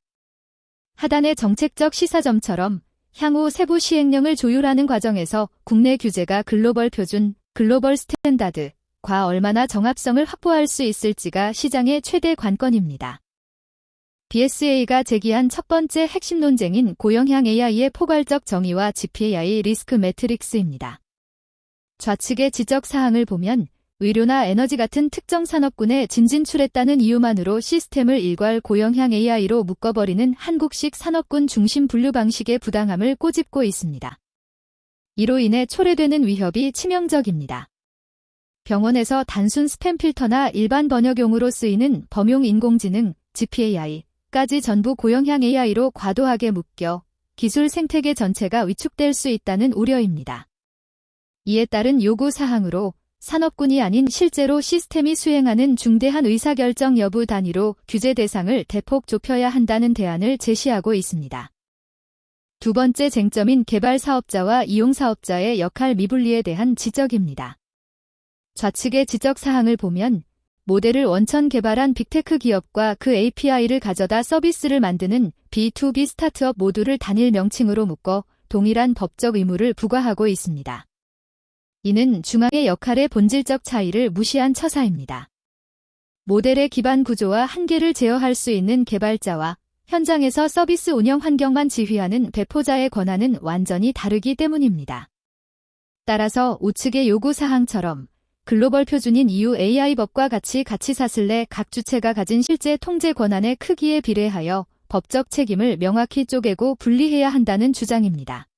하단의 정책적 시사점처럼 향후 세부 시행령을 조율하는 과정에서 국내 규제가 글로벌 표준, 글로벌 스탠다드과 얼마나 정합성을 확보할 수 있을지가 시장의 최대 관건입니다. BSA가 제기한 첫 번째 핵심 논쟁인 고영향 AI의 포괄적 정의와 GPAI 리스크 매트릭스입니다. 좌측의 지적 사항을 보면 의료나 에너지 같은 특정 산업군에 진진출했다는 이유만으로 시스템을 일괄 고영향 AI로 묶어버리는 한국식 산업군 중심 분류 방식의 부당함을 꼬집고 있습니다. 이로 인해 초래되는 위협이 치명적입니다. 병원에서 단순 스팸 필터나 일반 번역용으로 쓰이는 범용 인공지능, GPAI까지 전부 고영향 AI로 과도하게 묶여 기술 생태계 전체가 위축될 수 있다는 우려입니다. 이에 따른 요구 사항으로 산업군이 아닌 실제로 시스템이 수행하는 중대한 의사결정 여부 단위로 규제 대상을 대폭 좁혀야 한다는 대안을 제시하고 있습니다. 두 번째 쟁점인 개발 사업자와 이용 사업자의 역할 미분리에 대한 지적입니다. 좌측의 지적 사항을 보면 모델을 원천 개발한 빅테크 기업과 그 API를 가져다 서비스를 만드는 B2B 스타트업 모두를 단일 명칭으로 묶어 동일한 법적 의무를 부과하고 있습니다. 이는 중앙의 역할의 본질적 차이를 무시한 처사입니다. 모델의 기반 구조와 한계를 제어할 수 있는 개발자와 현장에서 서비스 운영 환경만 지휘하는 배포자의 권한은 완전히 다르기 때문입니다. 따라서 우측의 요구사항처럼 글로벌 표준인 EU AI법과 같이 가치사슬 내 각 주체가 가진 실제 통제 권한의 크기에 비례하여 법적 책임을 명확히 쪼개고 분리해야 한다는 주장입니다.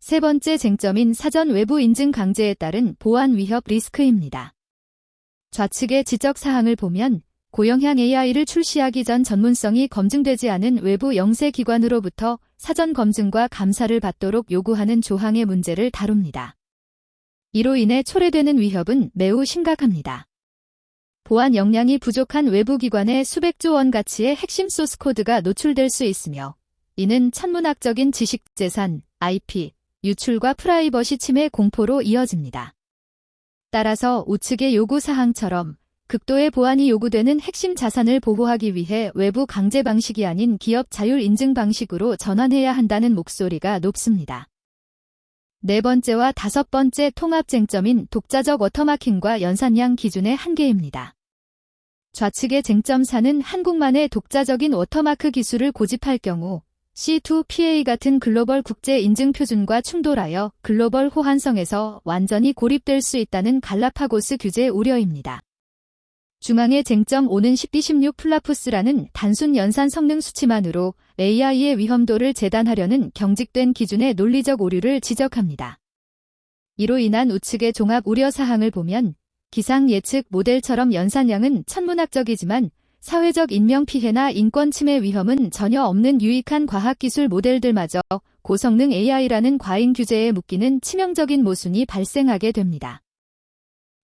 세 번째 쟁점인 사전 외부 인증 강제에 따른 보안 위협 리스크입니다. 좌측의 지적 사항을 보면 고영향 AI를 출시하기 전 전문성이 검증되지 않은 외부 영세 기관으로부터 사전 검증과 감사를 받도록 요구하는 조항의 문제를 다룹니다. 이로 인해 초래되는 위협은 매우 심각합니다. 보안 역량이 부족한 외부 기관의 수백조 원 가치의 핵심 소스 코드가 노출될 수 있으며 이는 천문학적인 지식 재산, IP, 유출과 프라이버시 침해 공포로 이어집니다. 따라서 우측의 요구사항처럼 극도의 보안이 요구되는 핵심 자산을 보호하기 위해 외부 강제 방식이 아닌 기업 자율 인증 방식으로 전환해야 한다는 목소리가 높습니다. 네 번째와 다섯 번째 통합 쟁점인 독자적 워터마킹과 연산량 기준의 한계입니다. 좌측의 쟁점사는 한국만의 독자적인 워터마크 기술을 고집할 경우 C2PA 같은 글로벌 국제 인증 표준과 충돌하여 글로벌 호환성에서 완전히 고립될 수 있다는 갈라파고스 규제 우려입니다. 중앙의 쟁점 5는 10B16 플라푸스라는 단순 연산 성능 수치만으로 AI의 위험도를 재단하려는 경직된 기준의 논리적 오류를 지적합니다. 이로 인한 우측의 종합 우려사항을 보면 기상 예측 모델처럼 연산량은 천문학적이지만 사회적 인명피해나 인권 침해 위험은 전혀 없는 유익한 과학기술 모델들마저 고성능 AI라는 과잉 규제에 묶이는 치명적인 모순이 발생하게 됩니다.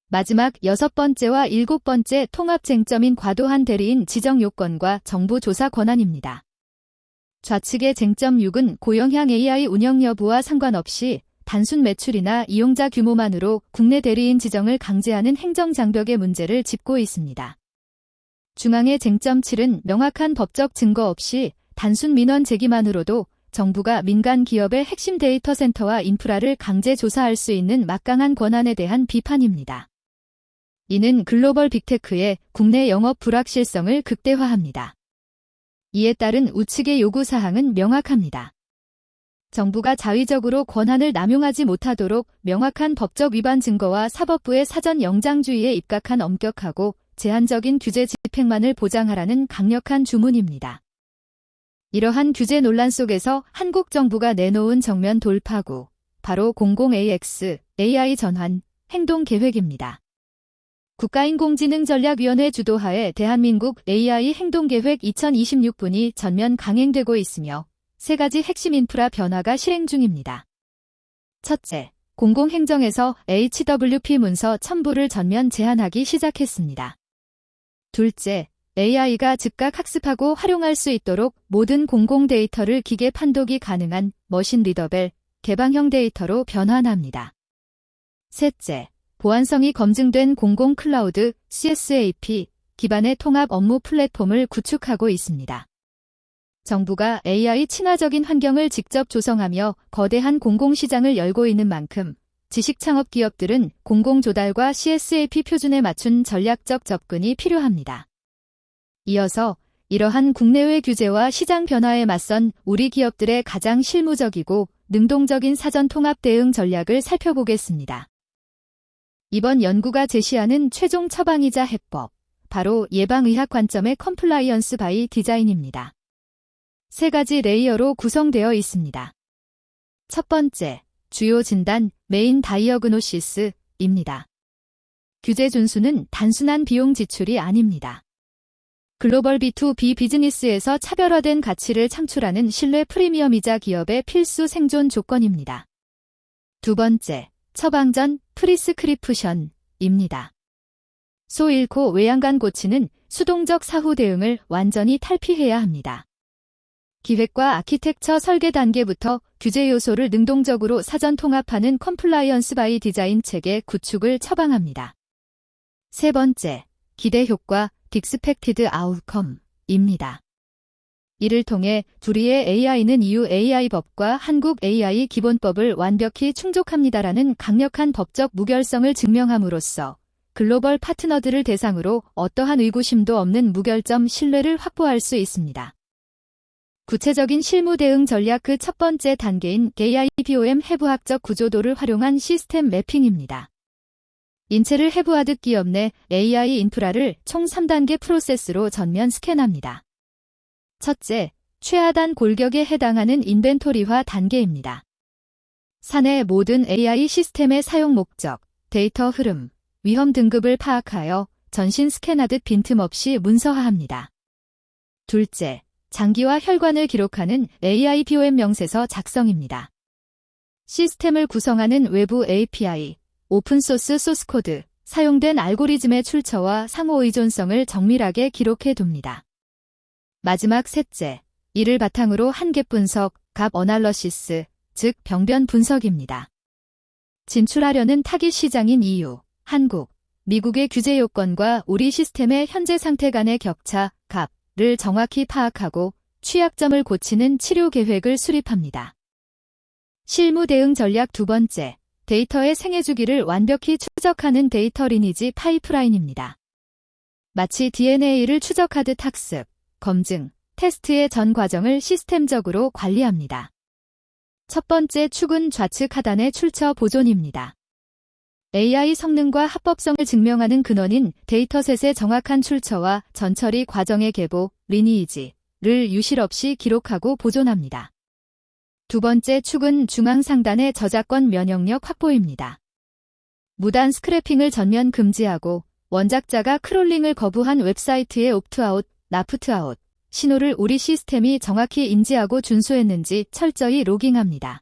마지막 6번째와 7번째 통합 쟁점인 과도한 대리인 지정 요건과 정부 조사 권한입니다. 좌측의 쟁점 6은 고영향 AI 운영 여부와 상관없이 단순 매출이나 이용자 규모만으로 국내 대리인 지정을 강제하는 행정장벽의 문제를 짚고 있습니다. 중앙의 쟁점 7은 명확한 법적 증거 없이 단순 민원 제기만으로도 정부가 민간 기업의 핵심 데이터 센터와 인프라를 강제 조사할 수 있는 막강한 권한에 대한 비판입니다. 이는 글로벌 빅테크의 국내 영업 불확실성을 극대화합니다. 이에 따른 우측의 요구사항은 명확합니다. 정부가 자의적으로 권한을 남용하지 못하도록 명확한 법적 위반 증거와 사법부의 사전 영장주의에 입각한 엄격하고 제한적인 규제 집행만을 보장하라는 강력한 주문입니다. 이러한 규제 논란 속에서 한국 정부가 내놓은 정면 돌파구, 바로 공공-AX, AI 전환, 행동계획입니다. 국가인공지능전략위원회 주도하에 대한민국 AI 행동계획 2026분이 전면 강행되고 있으며 3가지 핵심 인프라 변화가 실행 중입니다. 첫째, 공공행정에서 HWP 문서 첨부를 전면 제한하기 시작했습니다. 둘째, AI가 즉각 학습하고 활용할 수 있도록 모든 공공 데이터를 기계 판독이 가능한 머신 리더벨, 개방형 데이터로 변환합니다. 셋째, 보안성이 검증된 공공 클라우드 CSAP 기반의 통합 업무 플랫폼을 구축하고 있습니다. 정부가 AI 친화적인 환경을 직접 조성하며 거대한 공공시장을 열고 있는 만큼 지식창업 기업들은 공공조달과 CSAP 표준에 맞춘 전략적 접근이 필요합니다. 이어서 이러한 국내외 규제와 시장 변화에 맞선 우리 기업들의 가장 실무적이고 능동적인 사전 통합 대응 전략을 살펴보겠습니다. 이번 연구가 제시하는 최종 처방이자 해법, 바로 예방의학 관점의 컴플라이언스 바이 디자인입니다. 3가지 레이어로 구성되어 있습니다. 첫 번째, 주요 진단, 메인 다이어그노시스입니다. 규제 준수는 단순한 비용 지출이 아닙니다. 글로벌 B2B 비즈니스에서 차별화된 가치를 창출하는 신뢰 프리미엄이자 기업의 필수 생존 조건입니다. 두 번째, 처방 전 프리스크립션입니다. 소 잃고 외양간 고치는 수동적 사후 대응을 완전히 탈피해야 합니다. 기획과 아키텍처 설계 단계부터 규제 요소를 능동적으로 사전 통합하는 컴플라이언스 바이 디자인 체계 구축을 처방합니다. 세 번째, 기대 효과, 디스펙티드 아웃컴입니다. 이를 통해 둘이의 AI는 EU AI 법과 한국 AI 기본법을 완벽히 충족합니다라는 강력한 법적 무결성을 증명함으로써 글로벌 파트너들을 대상으로 어떠한 의구심도 없는 무결점 신뢰를 확보할 수 있습니다. 구체적인 실무 대응 전략 그 첫 번째 단계인 AIBOM 해부학적 구조도를 활용한 시스템 매핑입니다. 인체를 해부하듯 기업 내 AI 인프라를 총 3단계 프로세스로 전면 스캔합니다. 첫째, 최하단 골격에 해당하는 인벤토리화 단계입니다. 사내 모든 AI 시스템의 사용 목적, 데이터 흐름, 위험 등급을 파악하여 전신 스캔하듯 빈틈없이 문서화합니다. 둘째, 장기와 혈관을 기록하는 AIBOM 명세서 작성입니다. 시스템을 구성하는 외부 API, 오픈소스 소스코드, 사용된 알고리즘의 출처와 상호의존성을 정밀하게 기록해둡니다. 마지막 셋째, 이를 바탕으로 한계 분석, 값 어널러시스, 즉 병변 분석입니다. 진출하려는 타깃 시장인 EU, 한국, 미국의 규제 요건과 우리 시스템의 현재 상태 간의 격차, 값을 정확히 파악하고 취약점을 고치는 치료 계획을 수립합니다. 실무 대응 전략 두 번째, 데이터의 생애 주기를 완벽히 추적하는 데이터 리니지 파이프라인입니다. 마치 DNA를 추적하듯 학습, 검증, 테스트의 전 과정을 시스템적으로 관리합니다. 첫 번째 축은 좌측 하단의 출처 보존입니다. AI 성능과 합법성을 증명하는 근원인 데이터셋의 정확한 출처와 전처리 과정의 계보, 리니이지를 유실 없이 기록하고 보존합니다. 두 번째 축은 중앙 상단의 저작권 면역력 확보입니다. 무단 스크래핑을 전면 금지하고 원작자가 크롤링을 거부한 웹사이트의 옵트아웃, 나프트아웃 신호를 우리 시스템이 정확히 인지하고 준수했는지 철저히 로깅합니다.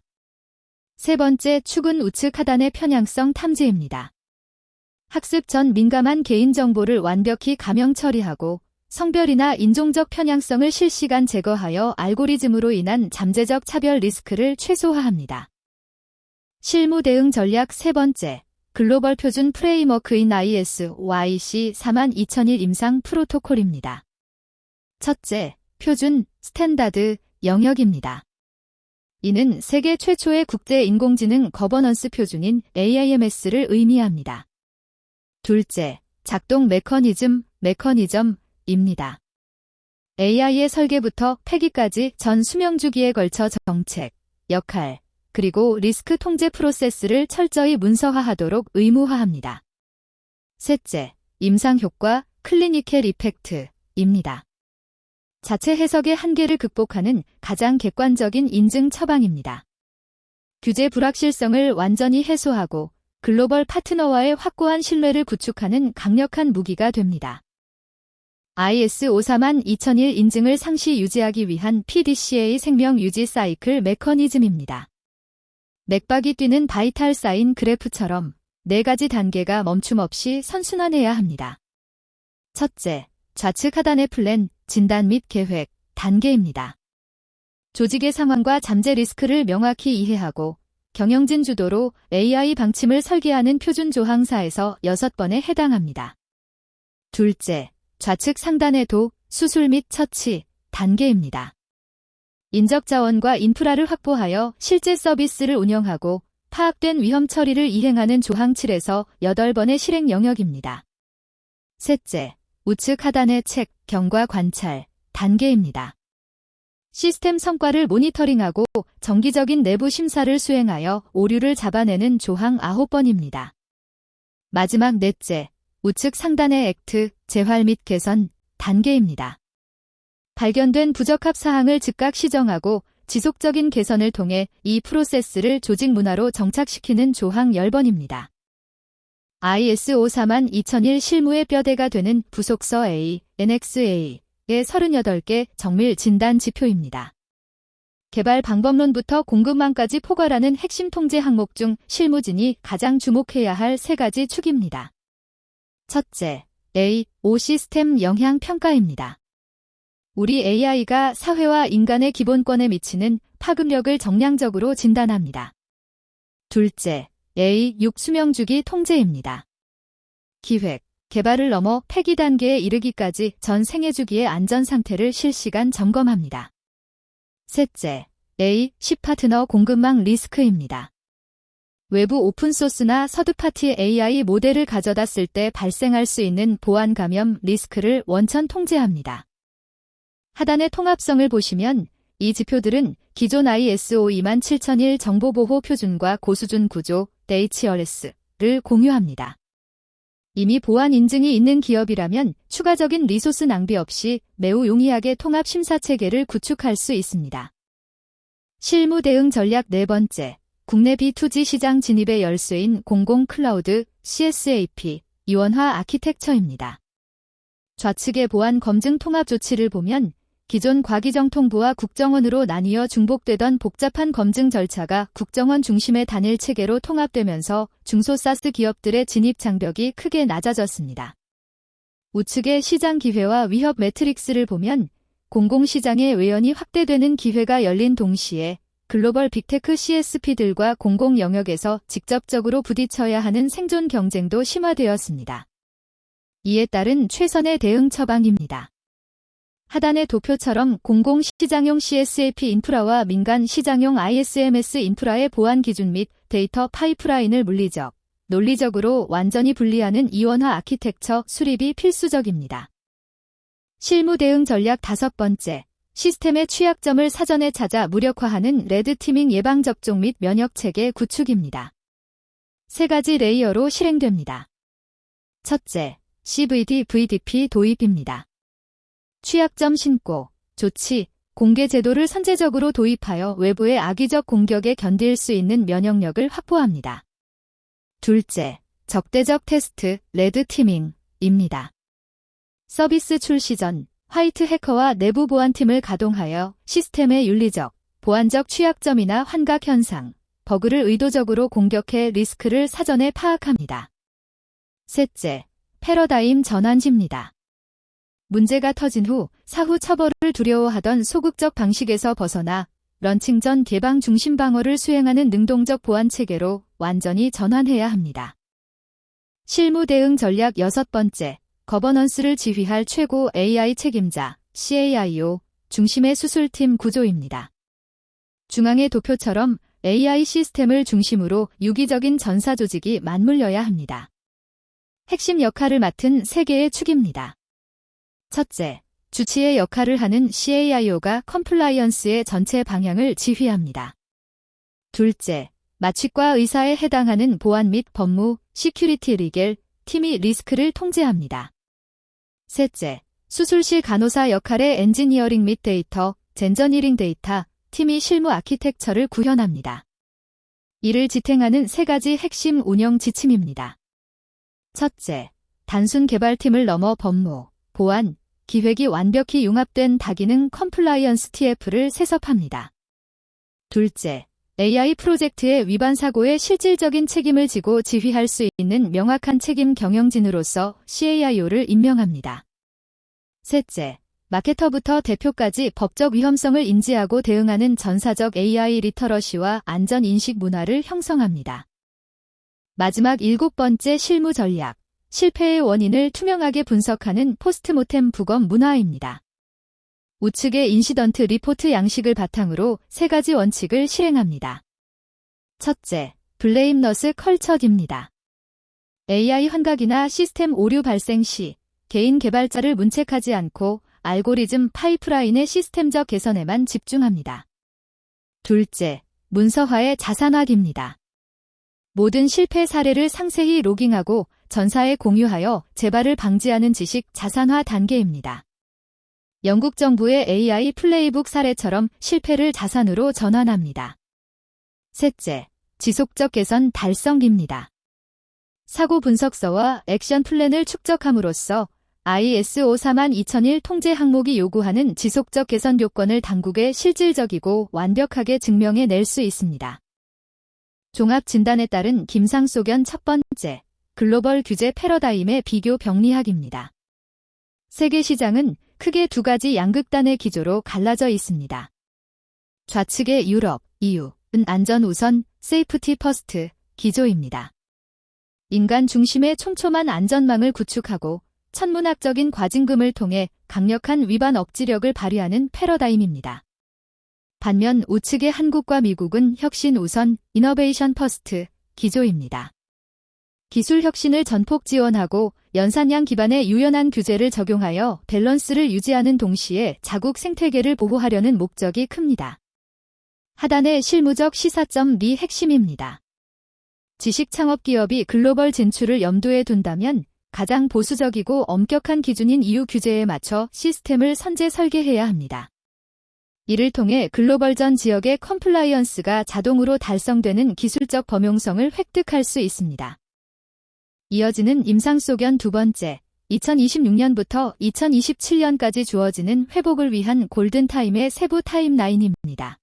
세 번째 축은 우측 하단의 편향성 탐지입니다. 학습 전 민감한 개인정보를 완벽히 감형 처리하고 성별이나 인종적 편향성을 실시간 제거하여 알고리즘으로 인한 잠재적 차별 리스크를 최소화합니다. 실무 대응 전략 세 번째, 글로벌 표준 프레임워크인 ISYC 42001 임상 프로토콜입니다. 첫째, 표준, 스탠다드, 영역입니다. 이는 세계 최초의 국제 인공지능 거버넌스 표준인 AIMS를 의미합니다. 둘째, 작동 메커니즘입니다. AI의 설계부터 폐기까지 전 수명 주기에 걸쳐 정책, 역할, 그리고 리스크 통제 프로세스를 철저히 문서화하도록 의무화합니다. 셋째, 임상 효과, 클리니컬 이펙트입니다. 자체 해석의 한계를 극복하는 가장 객관적인 인증 처방입니다. 규제 불확실성을 완전히 해소하고 글로벌 파트너와의 확고한 신뢰를 구축하는 강력한 무기가 됩니다. ISO 42001 인증을 상시 유지하기 위한 PDCA 생명 유지 사이클 메커니즘입니다. 맥박이 뛰는 바이탈 사인 그래프처럼 4가지 단계가 멈춤없이 선순환해야 합니다. 첫째, 좌측 하단의 플랜, 진단 및 계획, 단계입니다. 조직의 상황과 잠재 리스크를 명확히 이해하고 경영진 주도로 AI 방침을 설계하는 표준 조항사에서 6번에 해당합니다. 둘째, 좌측 상단의 수술 및 처치, 단계입니다. 인적 자원과 인프라를 확보하여 실제 서비스를 운영하고 파악된 위험 처리를 이행하는 조항 7에서 8번의 실행 영역입니다. 셋째, 우측 하단의 책, 경과 관찰, 단계입니다. 시스템 성과를 모니터링하고 정기적인 내부 심사를 수행하여 오류를 잡아내는 조항 9번입니다. 마지막 넷째, 우측 상단의 액트, 재활 및 개선, 단계입니다. 발견된 부적합 사항을 즉각 시정하고 지속적인 개선을 통해 이 프로세스를 조직 문화로 정착시키는 조항 10번입니다. ISO 42001 실무의 뼈대가 되는 부속서 A, NXA의 38개 정밀 진단 지표입니다. 개발 방법론부터 공급망까지 포괄하는 핵심 통제 항목 중 실무진이 가장 주목해야 할 3가지 축입니다. 첫째, A5 시스템 영향 평가입니다. 우리 AI가 사회와 인간의 기본권에 미치는 파급력을 정량적으로 진단합니다. 둘째, A6 수명주기 통제입니다. 기획, 개발을 넘어 폐기 단계에 이르기까지 전 생애주기의 안전 상태를 실시간 점검합니다. 셋째, A10 파트너 공급망 리스크입니다. 외부 오픈소스나 서드파티 AI 모델을 가져다 쓸 때 발생할 수 있는 보안 감염 리스크를 원천 통제합니다. 하단의 통합성을 보시면 이 지표들은 기존 ISO 27001 정보보호 표준과 고수준 구조, DHRS를 공유합니다. 이미 보안 인증이 있는 기업이라면 추가적인 리소스 낭비 없이 매우 용이하게 통합 심사 체계를 구축할 수 있습니다. 실무 대응 전략 네 번째, 국내 B2G 시장 진입의 열쇠인 공공 클라우드 CSAP 이원화 아키텍처입니다. 좌측의 보안 검증 통합 조치를 보면 기존 과기정통부와 국정원으로 나뉘어 중복되던 복잡한 검증 절차가 국정원 중심의 단일 체계로 통합되면서 중소사스 기업들의 진입 장벽이 크게 낮아졌습니다. 우측의 시장 기회와 위협 매트릭스를 보면 공공시장의 외연이 확대되는 기회가 열린 동시에 글로벌 빅테크 CSP들과 공공 영역에서 직접적으로 부딪혀야 하는 생존 경쟁도 심화되었습니다. 이에 따른 최선의 대응 처방입니다. 하단의 도표처럼 공공시장용 CSAP 인프라와 민간 시장용 ISMS 인프라의 보안 기준 및 데이터 파이프라인을 물리적, 논리적으로 완전히 분리하는 이원화 아키텍처 수립이 필수적입니다. 실무 대응 전략 5번째, 시스템의 취약점을 사전에 찾아 무력화하는 레드티밍 예방접종 및 면역체계 구축입니다. 3가지 레이어로 실행됩니다. 첫째, CVD, VDP 도입입니다. 취약점 신고, 조치, 공개 제도를 선제적으로 도입하여 외부의 악의적 공격에 견딜 수 있는 면역력을 확보합니다. 둘째, 적대적 테스트, 레드티밍입니다. 서비스 출시 전 화이트 해커와 내부 보안팀을 가동하여 시스템의 윤리적, 보안적 취약점이나 환각 현상, 버그를 의도적으로 공격해 리스크를 사전에 파악합니다. 셋째, 패러다임 전환시입니다. 문제가 터진 후 사후 처벌을 두려워하던 소극적 방식에서 벗어나 런칭 전 개방 중심 방어를 수행하는 능동적 보안 체계로 완전히 전환해야 합니다. 실무 대응 전략 6번째, 거버넌스를 지휘할 최고 AI 책임자, CAIO, 중심의 수술팀 구조입니다. 중앙의 도표처럼 AI 시스템을 중심으로 유기적인 전사 조직이 맞물려야 합니다. 핵심 역할을 맡은 3개의 축입니다. 첫째, 주치의 역할을 하는 CAIO가 컴플라이언스의 전체 방향을 지휘합니다. 둘째, 마취과 의사에 해당하는 보안 및 법무, 시큐리티 리겔, 팀이 리스크를 통제합니다. 셋째, 수술실 간호사 역할의 엔지니어링 및 데이터, 젠저니링 데이터, 팀이 실무 아키텍처를 구현합니다. 이를 지탱하는 3가지 핵심 운영 지침입니다. 첫째, 단순 개발팀을 넘어 법무, 보안, 기획이 완벽히 융합된 다기능 컴플라이언스 TF를 세섭합니다. 둘째, AI 프로젝트의 위반 사고에 실질적인 책임을 지고 지휘할 수 있는 명확한 책임 경영진으로서 CAIO를 임명합니다. 셋째, 마케터부터 대표까지 법적 위험성을 인지하고 대응하는 전사적 AI 리터러시와 안전 인식 문화를 형성합니다. 마지막 7번째 실무 전략, 실패의 원인을 투명하게 분석하는 포스트모템 부검 문화입니다. 우측의 인시던트 리포트 양식을 바탕으로 3가지 원칙을 실행합니다. 첫째, 블레임러스 컬처입니다. AI 환각이나 시스템 오류 발생 시 개인 개발자를 문책하지 않고 알고리즘 파이프라인의 시스템적 개선에만 집중합니다. 둘째, 문서화의 자산화입니다. 모든 실패 사례를 상세히 로깅하고 전사에 공유하여 재발을 방지하는 지식 자산화 단계입니다. 영국 정부의 AI 플레이북 사례처럼 실패를 자산으로 전환합니다. 셋째, 지속적 개선 달성입니다. 사고 분석서와 액션 플랜을 축적함으로써 ISO 42001 통제 항목이 요구하는 지속적 개선 요건을 당국에 실질적이고 완벽하게 증명해 낼 수 있습니다. 종합 진단에 따른 김상소견 첫 번째, 글로벌 규제 패러다임의 비교 병리학입니다. 세계 시장은 크게 2가지 양극단의 기조로 갈라져 있습니다. 좌측의 유럽, EU는 안전 우선, 세이프티 퍼스트 기조입니다. 인간 중심의 촘촘한 안전망을 구축하고 천문학적인 과징금을 통해 강력한 위반 억지력을 발휘하는 패러다임입니다. 반면 우측의 한국과 미국은 혁신 우선, 이너베이션 퍼스트 기조입니다. 기술 혁신을 전폭 지원하고 연산량 기반의 유연한 규제를 적용하여 밸런스를 유지하는 동시에 자국 생태계를 보호하려는 목적이 큽니다. 하단의 실무적 시사점이 핵심입니다. 지식 창업 기업이 글로벌 진출을 염두에 둔다면 가장 보수적이고 엄격한 기준인 EU 규제에 맞춰 시스템을 선제 설계해야 합니다. 이를 통해 글로벌 전 지역의 컴플라이언스가 자동으로 달성되는 기술적 범용성을 획득할 수 있습니다. 이어지는 임상소견 2번째, 2026년부터 2027년까지 주어지는 회복을 위한 골든타임의 세부 타임라인입니다.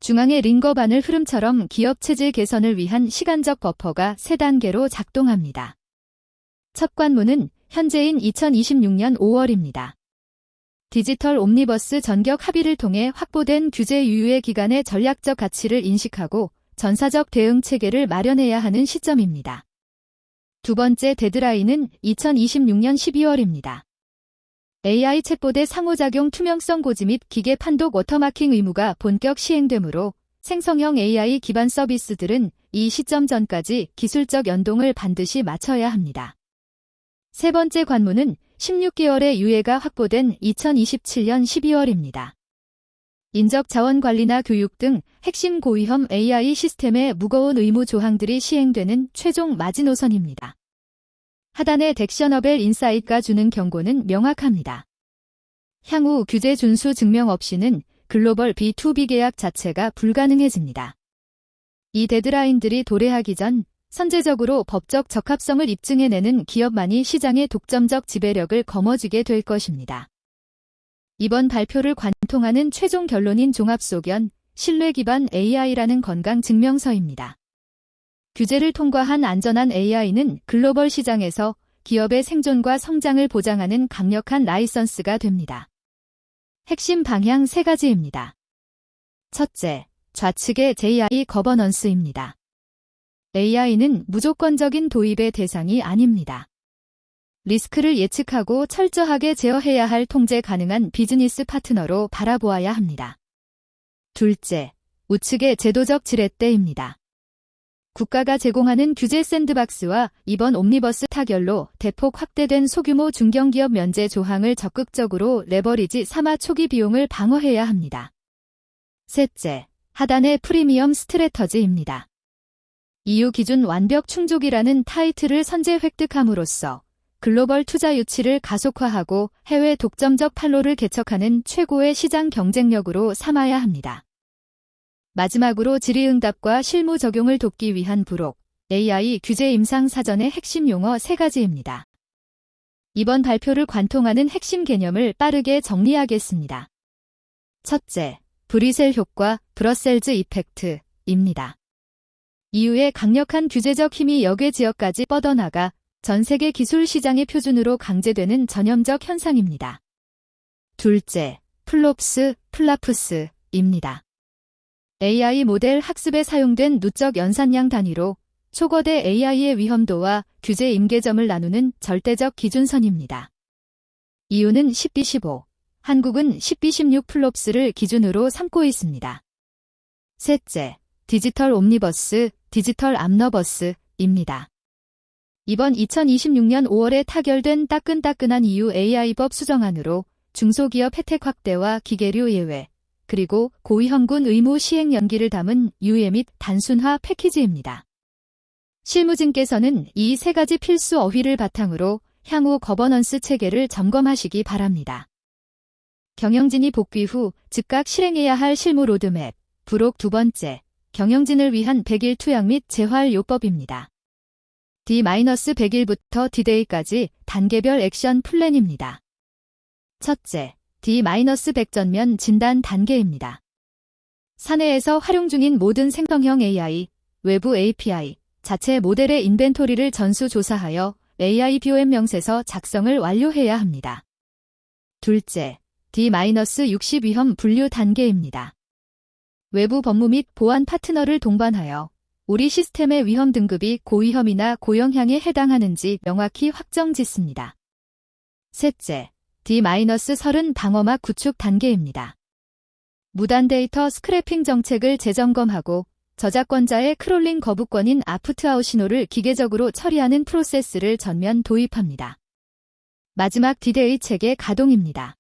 중앙의 링거반을 흐름처럼 기업 체질 개선을 위한 시간적 버퍼가 3단계로 작동합니다. 첫 관문은 현재인 2026년 5월입니다. 디지털 옴니버스 전격 합의를 통해 확보된 규제 유예 기간의 전략적 가치를 인식하고 전사적 대응 체계를 마련해야 하는 시점입니다. 두 번째 데드라인은 2026년 12월입니다. AI 챗봇의 상호작용 투명성 고지 및 기계 판독 워터마킹 의무가 본격 시행되므로 생성형 AI 기반 서비스들은 이 시점 전까지 기술적 연동을 반드시 마쳐야 합니다. 세 번째 관문은 16개월의 유예가 확보된 2027년 12월입니다. 인적 자원 관리나 교육 등 핵심 고위험 AI 시스템의 무거운 의무 조항들이 시행되는 최종 마지노선입니다. 하단의 덱셔너벨 인사이트가 주는 경고는 명확합니다. 향후 규제 준수 증명 없이는 글로벌 B2B 계약 자체가 불가능해집니다. 이 데드라인들이 도래하기 전 선제적으로 법적 적합성을 입증해내는 기업만이 시장의 독점적 지배력을 거머쥐게 될 것입니다. 이번 발표를 관통하는 최종 결론인 종합소견, 신뢰 기반 AI라는 건강 증명서입니다. 규제를 통과한 안전한 AI는 글로벌 시장에서 기업의 생존과 성장을 보장하는 강력한 라이선스가 됩니다. 핵심 방향 3가지입니다. 첫째, 좌측의 JI 거버넌스입니다. AI는 무조건적인 도입의 대상이 아닙니다. 리스크를 예측하고 철저하게 제어해야 할 통제 가능한 비즈니스 파트너로 바라보아야 합니다. 둘째, 우측의 제도적 지렛대입니다. 국가가 제공하는 규제 샌드박스와 이번 옴니버스 타결로 대폭 확대된 소규모 중견기업 면제 조항을 적극적으로 레버리지 삼아 초기 비용을 방어해야 합니다. 셋째, 하단의 프리미엄 스트래터지입니다. EU 기준 완벽 충족이라는 타이틀을 선제 획득함으로써 글로벌 투자 유치를 가속화하고 해외 독점적 판로를 개척하는 최고의 시장 경쟁력으로 삼아야 합니다. 마지막으로 질의응답과 실무 적용을 돕기 위한 부록, AI 규제 임상 사전의 핵심 용어 3가지입니다. 이번 발표를 관통하는 핵심 개념을 빠르게 정리하겠습니다. 첫째, 브뤼셀 효과, 브러셀즈 이펙트입니다. EU의 강력한 규제적 힘이 역외 지역까지 뻗어나가 전 세계 기술 시장의 표준으로 강제되는 전염적 현상입니다. 둘째, 플라프스입니다. AI 모델 학습에 사용된 누적 연산량 단위로 초거대 AI의 위험도와 규제 임계점을 나누는 절대적 기준선입니다. EU는 10B15, 한국은 10B16 플롭스를 기준으로 삼고 있습니다. 셋째, 디지털 옴니버스, 디지털 암너버스입니다. 이번 2026년 5월에 타결된 따끈따끈한 EU AI법 수정안으로 중소기업 혜택 확대와 기계류 예외, 그리고 고위험군 의무 시행 연기를 담은 유예 및 단순화 패키지입니다. 실무진께서는 이 3가지 필수 어휘를 바탕으로 향후 거버넌스 체계를 점검하시기 바랍니다. 경영진이 복귀 후 즉각 실행해야 할 실무 로드맵, 부록 2번째, 경영진을 위한 100일 투약 및 재활 요법입니다. D-100일부터 D-Day까지 단계별 액션 플랜입니다. 첫째, D-100 전면 진단 단계입니다. 사내에서 활용 중인 모든 생성형 AI, 외부 API, 자체 모델의 인벤토리를 전수조사하여 AI BOM 명세서 작성을 완료해야 합니다. 둘째, D-60 위험 분류 단계입니다. 외부 법무 및 보안 파트너를 동반하여 우리 시스템의 위험 등급이 고위험이나 고영향에 해당하는지 명확히 확정짓습니다. 셋째, D-30 방어막 구축 단계입니다. 무단 데이터 스크래핑 정책을 재점검하고 저작권자의 크롤링 거부권인 아프트아웃 신호를 기계적으로 처리하는 프로세스를 전면 도입합니다. 마지막 D-Day 체계 가동입니다.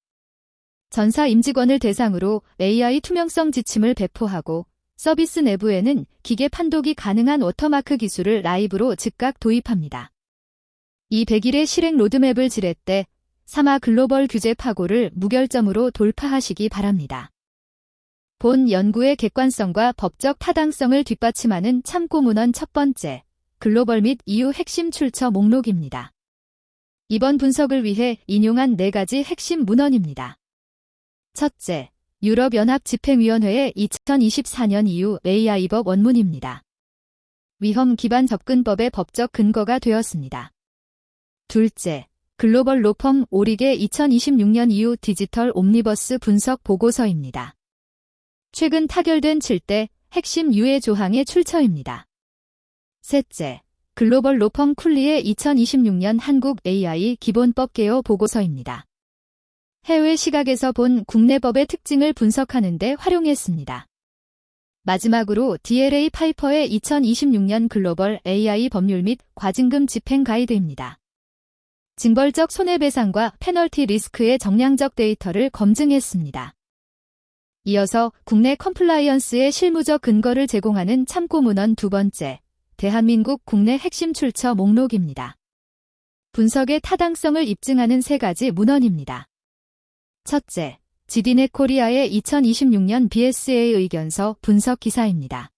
전사 임직원을 대상으로 AI 투명성 지침을 배포하고 서비스 내부에는 기계 판독이 가능한 워터마크 기술을 라이브로 즉각 도입합니다. 이 100일의 실행 로드맵을 지렛대 삼아 글로벌 규제 파고를 무결점으로 돌파하시기 바랍니다. 본 연구의 객관성과 법적 타당성을 뒷받침하는 참고문헌 첫 번째, 글로벌 및 EU 핵심 출처 목록입니다. 이번 분석을 위해 인용한 4가지 핵심 문헌입니다. 첫째, 유럽연합집행위원회의 2024년 EU AI법 원문입니다. 위험 기반 접근법의 법적 근거가 되었습니다. 둘째, 글로벌 로펌 오릭의 2026년 EU 디지털 옴니버스 분석 보고서입니다. 최근 타결된 7대 핵심 유예 조항의 출처입니다. 셋째, 글로벌 로펌 쿨리의 2026년 한국 AI 기본법 개요 보고서입니다. 해외 시각에서 본 국내법의 특징을 분석하는 데 활용했습니다. 마지막으로 DLA 파이퍼의 2026년 글로벌 AI 법률 및 과징금 집행 가이드입니다. 징벌적 손해배상과 페널티 리스크의 정량적 데이터를 검증했습니다. 이어서 국내 컴플라이언스의 실무적 근거를 제공하는 참고문헌 두 번째, 대한민국 국내 핵심 출처 목록입니다. 분석의 타당성을 입증하는 세 가지 문헌입니다. 첫째, 지디넷 코리아의 2026년 BSA 의견서 분석 기사입니다.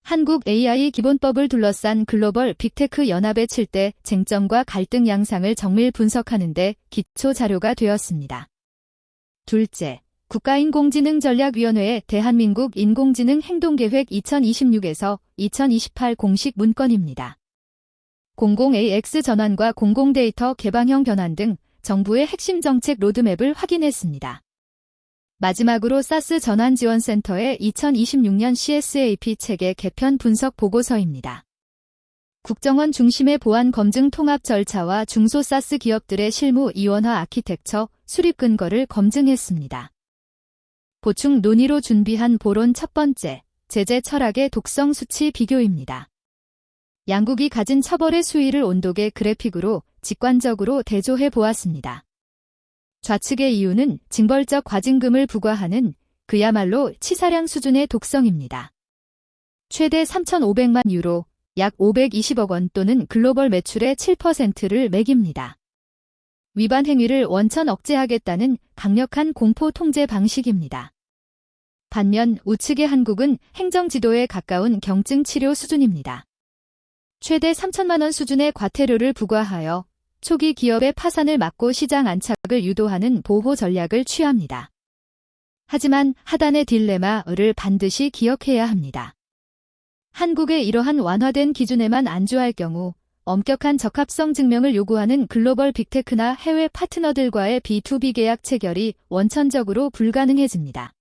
한국 AI 기본법을 둘러싼 글로벌 빅테크 연합의 7대 쟁점과 갈등 양상을 정밀 분석하는 데 기초 자료가 되었습니다. 둘째, 국가인공지능전략위원회의 대한민국 인공지능 행동계획 2026에서 2028 공식 문건입니다. 공공-AX 전환과 공공데이터 개방형 변환 등 정부의 핵심 정책 로드맵을 확인했습니다. 마지막으로 사스 전환지원센터의 2026년 CSAP 체계 개편 분석 보고서입니다. 국정원 중심의 보안 검증 통합 절차와 중소 사스 기업들의 실무 이원화 아키텍처 수립 근거를 검증했습니다. 보충 논의로 준비한 보론 첫 번째, 제재 철학의 독성 수치 비교입니다. 양국이 가진 처벌의 수위를 온도계 그래픽으로 직관적으로 대조해 보았습니다. 좌측의 이유는 징벌적 과징금을 부과하는 그야말로 치사량 수준의 독성입니다. 최대 3,500만 유로, 약 520억 원 또는 글로벌 매출의 7%를 매깁니다. 위반 행위를 원천 억제하겠다는 강력한 공포 통제 방식입니다. 반면 우측의 한국은 행정지도에 가까운 경증 치료 수준입니다. 최대 3천만 원 수준의 과태료를 부과하여 초기 기업의 파산을 막고 시장 안착을 유도하는 보호 전략을 취합니다. 하지만 하단의 딜레마를 반드시 기억해야 합니다. 한국의 이러한 완화된 기준에만 안주할 경우 엄격한 적합성 증명을 요구하는 글로벌 빅테크나 해외 파트너들과의 B2B 계약 체결이 원천적으로 불가능해집니다.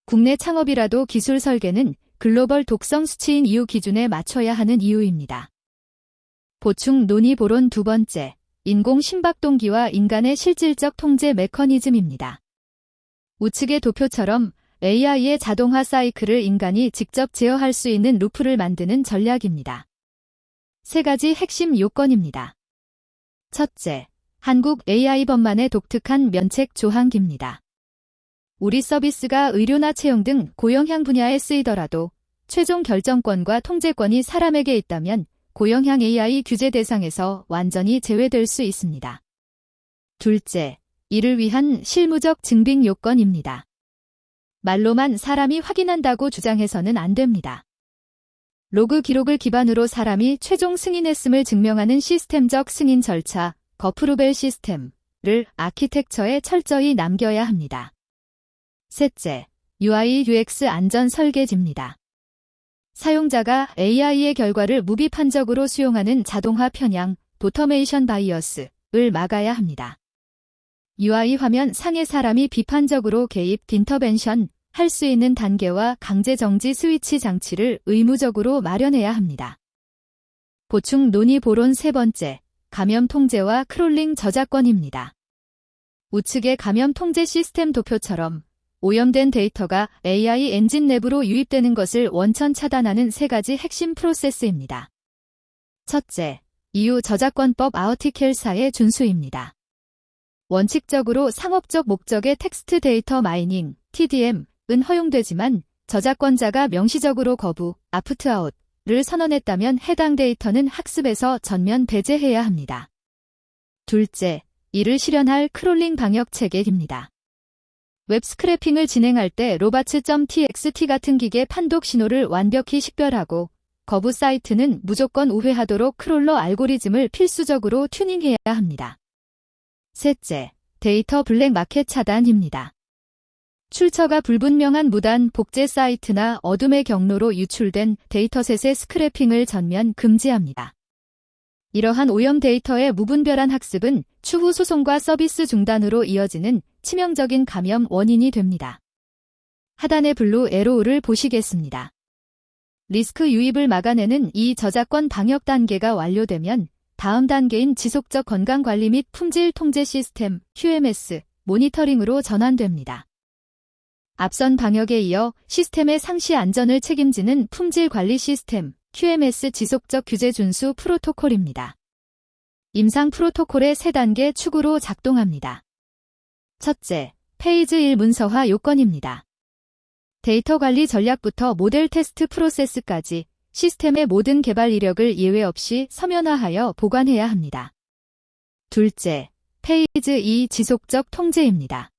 국내 창업이라도 기술 설계는 글로벌 독성 수치인 이유 기준에 맞춰야 하는 이유입니다. 보충 논의 보론 두 번째, 인공 심박 동기와 인간의 실질적 통제 메커니즘입니다. 우측의 도표처럼 AI의 자동화 사이클을 인간이 직접 제어할 수 있는 루프를 만드는 전략입니다. 세 가지 핵심 요건입니다. 첫째, 한국 AI법만의 독특한 면책 조항기입니다. 우리 서비스가 의료나 채용 등 고영향 분야에 쓰이더라도 최종 결정권과 통제권이 사람에게 있다면 고영향 AI 규제 대상에서 완전히 제외될 수 있습니다. 둘째, 이를 위한 실무적 증빙 요건입니다. 말로만 사람이 확인한다고 주장해서는 안 됩니다. 로그 기록을 기반으로 사람이 최종 승인했음을 증명하는 시스템적 승인 절차, 거프루벨 시스템을 아키텍처에 철저히 남겨야 합니다. 셋째, UI UX 안전 설계지입니다. 사용자가 AI의 결과를 무비판적으로 수용하는 자동화 편향, 도터메이션 바이어스를 막아야 합니다. UI 화면 상에 사람이 비판적으로 개입, 인터벤션 할 수 있는 단계와 강제 정지 스위치 장치를 의무적으로 마련해야 합니다. 보충 논의 보론 세 번째, 감염 통제와 크롤링 저작권입니다. 우측의 감염 통제 시스템 도표처럼 오염된 데이터가 AI 엔진 내부로 유입되는 것을 원천 차단하는 세 가지 핵심 프로세스입니다. 첫째, EU 저작권법 아티클 4의 준수입니다. 원칙적으로 상업적 목적의 텍스트 데이터 마이닝, TDM은 허용되지만 저작권자가 명시적으로 거부, 아프트아웃을 선언했다면 해당 데이터는 학습에서 전면 배제해야 합니다. 둘째, 이를 실현할 크롤링 방역 체계입니다. 웹 스크래핑을 진행할 때 robots.txt 같은 기계 판독 신호를 완벽히 식별하고 거부 사이트는 무조건 우회하도록 크롤러 알고리즘을 필수적으로 튜닝해야 합니다. 셋째, 데이터 블랙 마켓 차단입니다. 출처가 불분명한 무단 복제 사이트나 어둠의 경로로 유출된 데이터셋의 스크래핑을 전면 금지합니다. 이러한 오염 데이터의 무분별한 학습은 추후 소송과 서비스 중단으로 이어지는 치명적인 감염 원인이 됩니다. 하단의 블루 에로우를 보시겠습니다. 리스크 유입을 막아내는 이 저작권 방역 단계가 완료되면 다음 단계인 지속적 건강관리 및 품질 통제 시스템 QMS 모니터링으로 전환됩니다. 앞선 방역에 이어 시스템의 상시 안전을 책임지는 품질 관리 시스템, QMS 지속적 규제 준수 프로토콜입니다. 임상 프로토콜의 3단계 축으로 작동합니다. 첫째, 페이즈 1 문서화 요건입니다. 데이터 관리 전략부터 모델 테스트 프로세스까지 시스템의 모든 개발 이력을 예외 없이 서면화하여 보관해야 합니다. 둘째, 페이즈 2 지속적 통제입니다.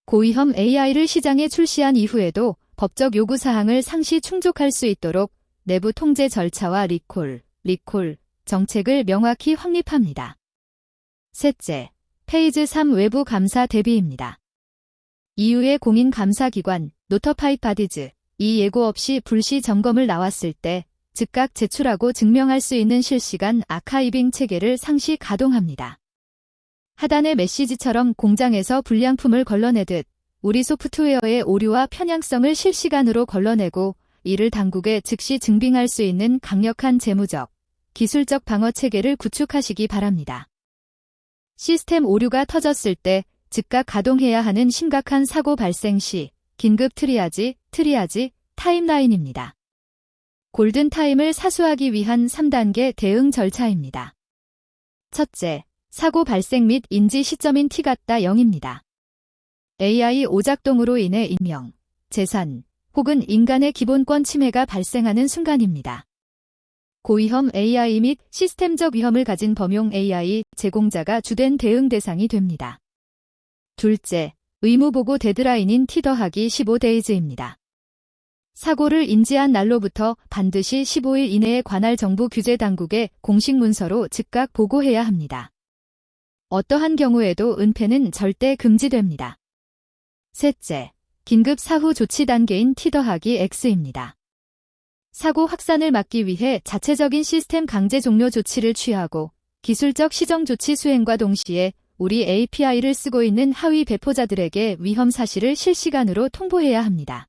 고위험 AI를 시장에 출시한 이후에도 법적 요구사항을 상시 충족할 수 있도록 내부 통제 절차와 리콜 정책을 명확히 확립합니다. 셋째, 페이즈 3 외부 감사 대비입니다. EU의 공인 감사기관, 노터파이드 바디즈, 이 예고 없이 불시 점검을 나왔을 때 즉각 제출하고 증명할 수 있는 실시간 아카이빙 체계를 상시 가동합니다. 하단의 메시지처럼 공장에서 불량품을 걸러내듯 우리 소프트웨어의 오류와 편향성을 실시간으로 걸러내고 이를 당국에 즉시 증빙할 수 있는 강력한 재무적, 기술적 방어 체계를 구축하시기 바랍니다. 시스템 오류가 터졌을 때 즉각 가동해야 하는 심각한 사고 발생 시 긴급 트리아지 타임라인입니다. 골든타임을 사수하기 위한 3단계 대응 절차입니다. 첫째, 사고 발생 및 인지 시점인 T-0입니다. AI 오작동으로 인해 인명, 재산, 혹은 인간의 기본권 침해가 발생하는 순간입니다. 고위험 AI 및 시스템적 위험을 가진 범용 AI 제공자가 주된 대응 대상이 됩니다. 둘째, 의무보고 데드라인인 T-15데이즈입니다. 사고를 인지한 날로부터 반드시 15일 이내에 관할 정부 규제 당국에 공식 문서로 즉각 보고해야 합니다. 어떠한 경우에도 은폐는 절대 금지됩니다. 셋째, 긴급 사후 조치 단계인 T-X입니다. 사고 확산을 막기 위해 자체적인 시스템 강제 종료 조치를 취하고 기술적 시정 조치 수행과 동시에 우리 API를 쓰고 있는 하위 배포자들에게 위험 사실을 실시간으로 통보해야 합니다.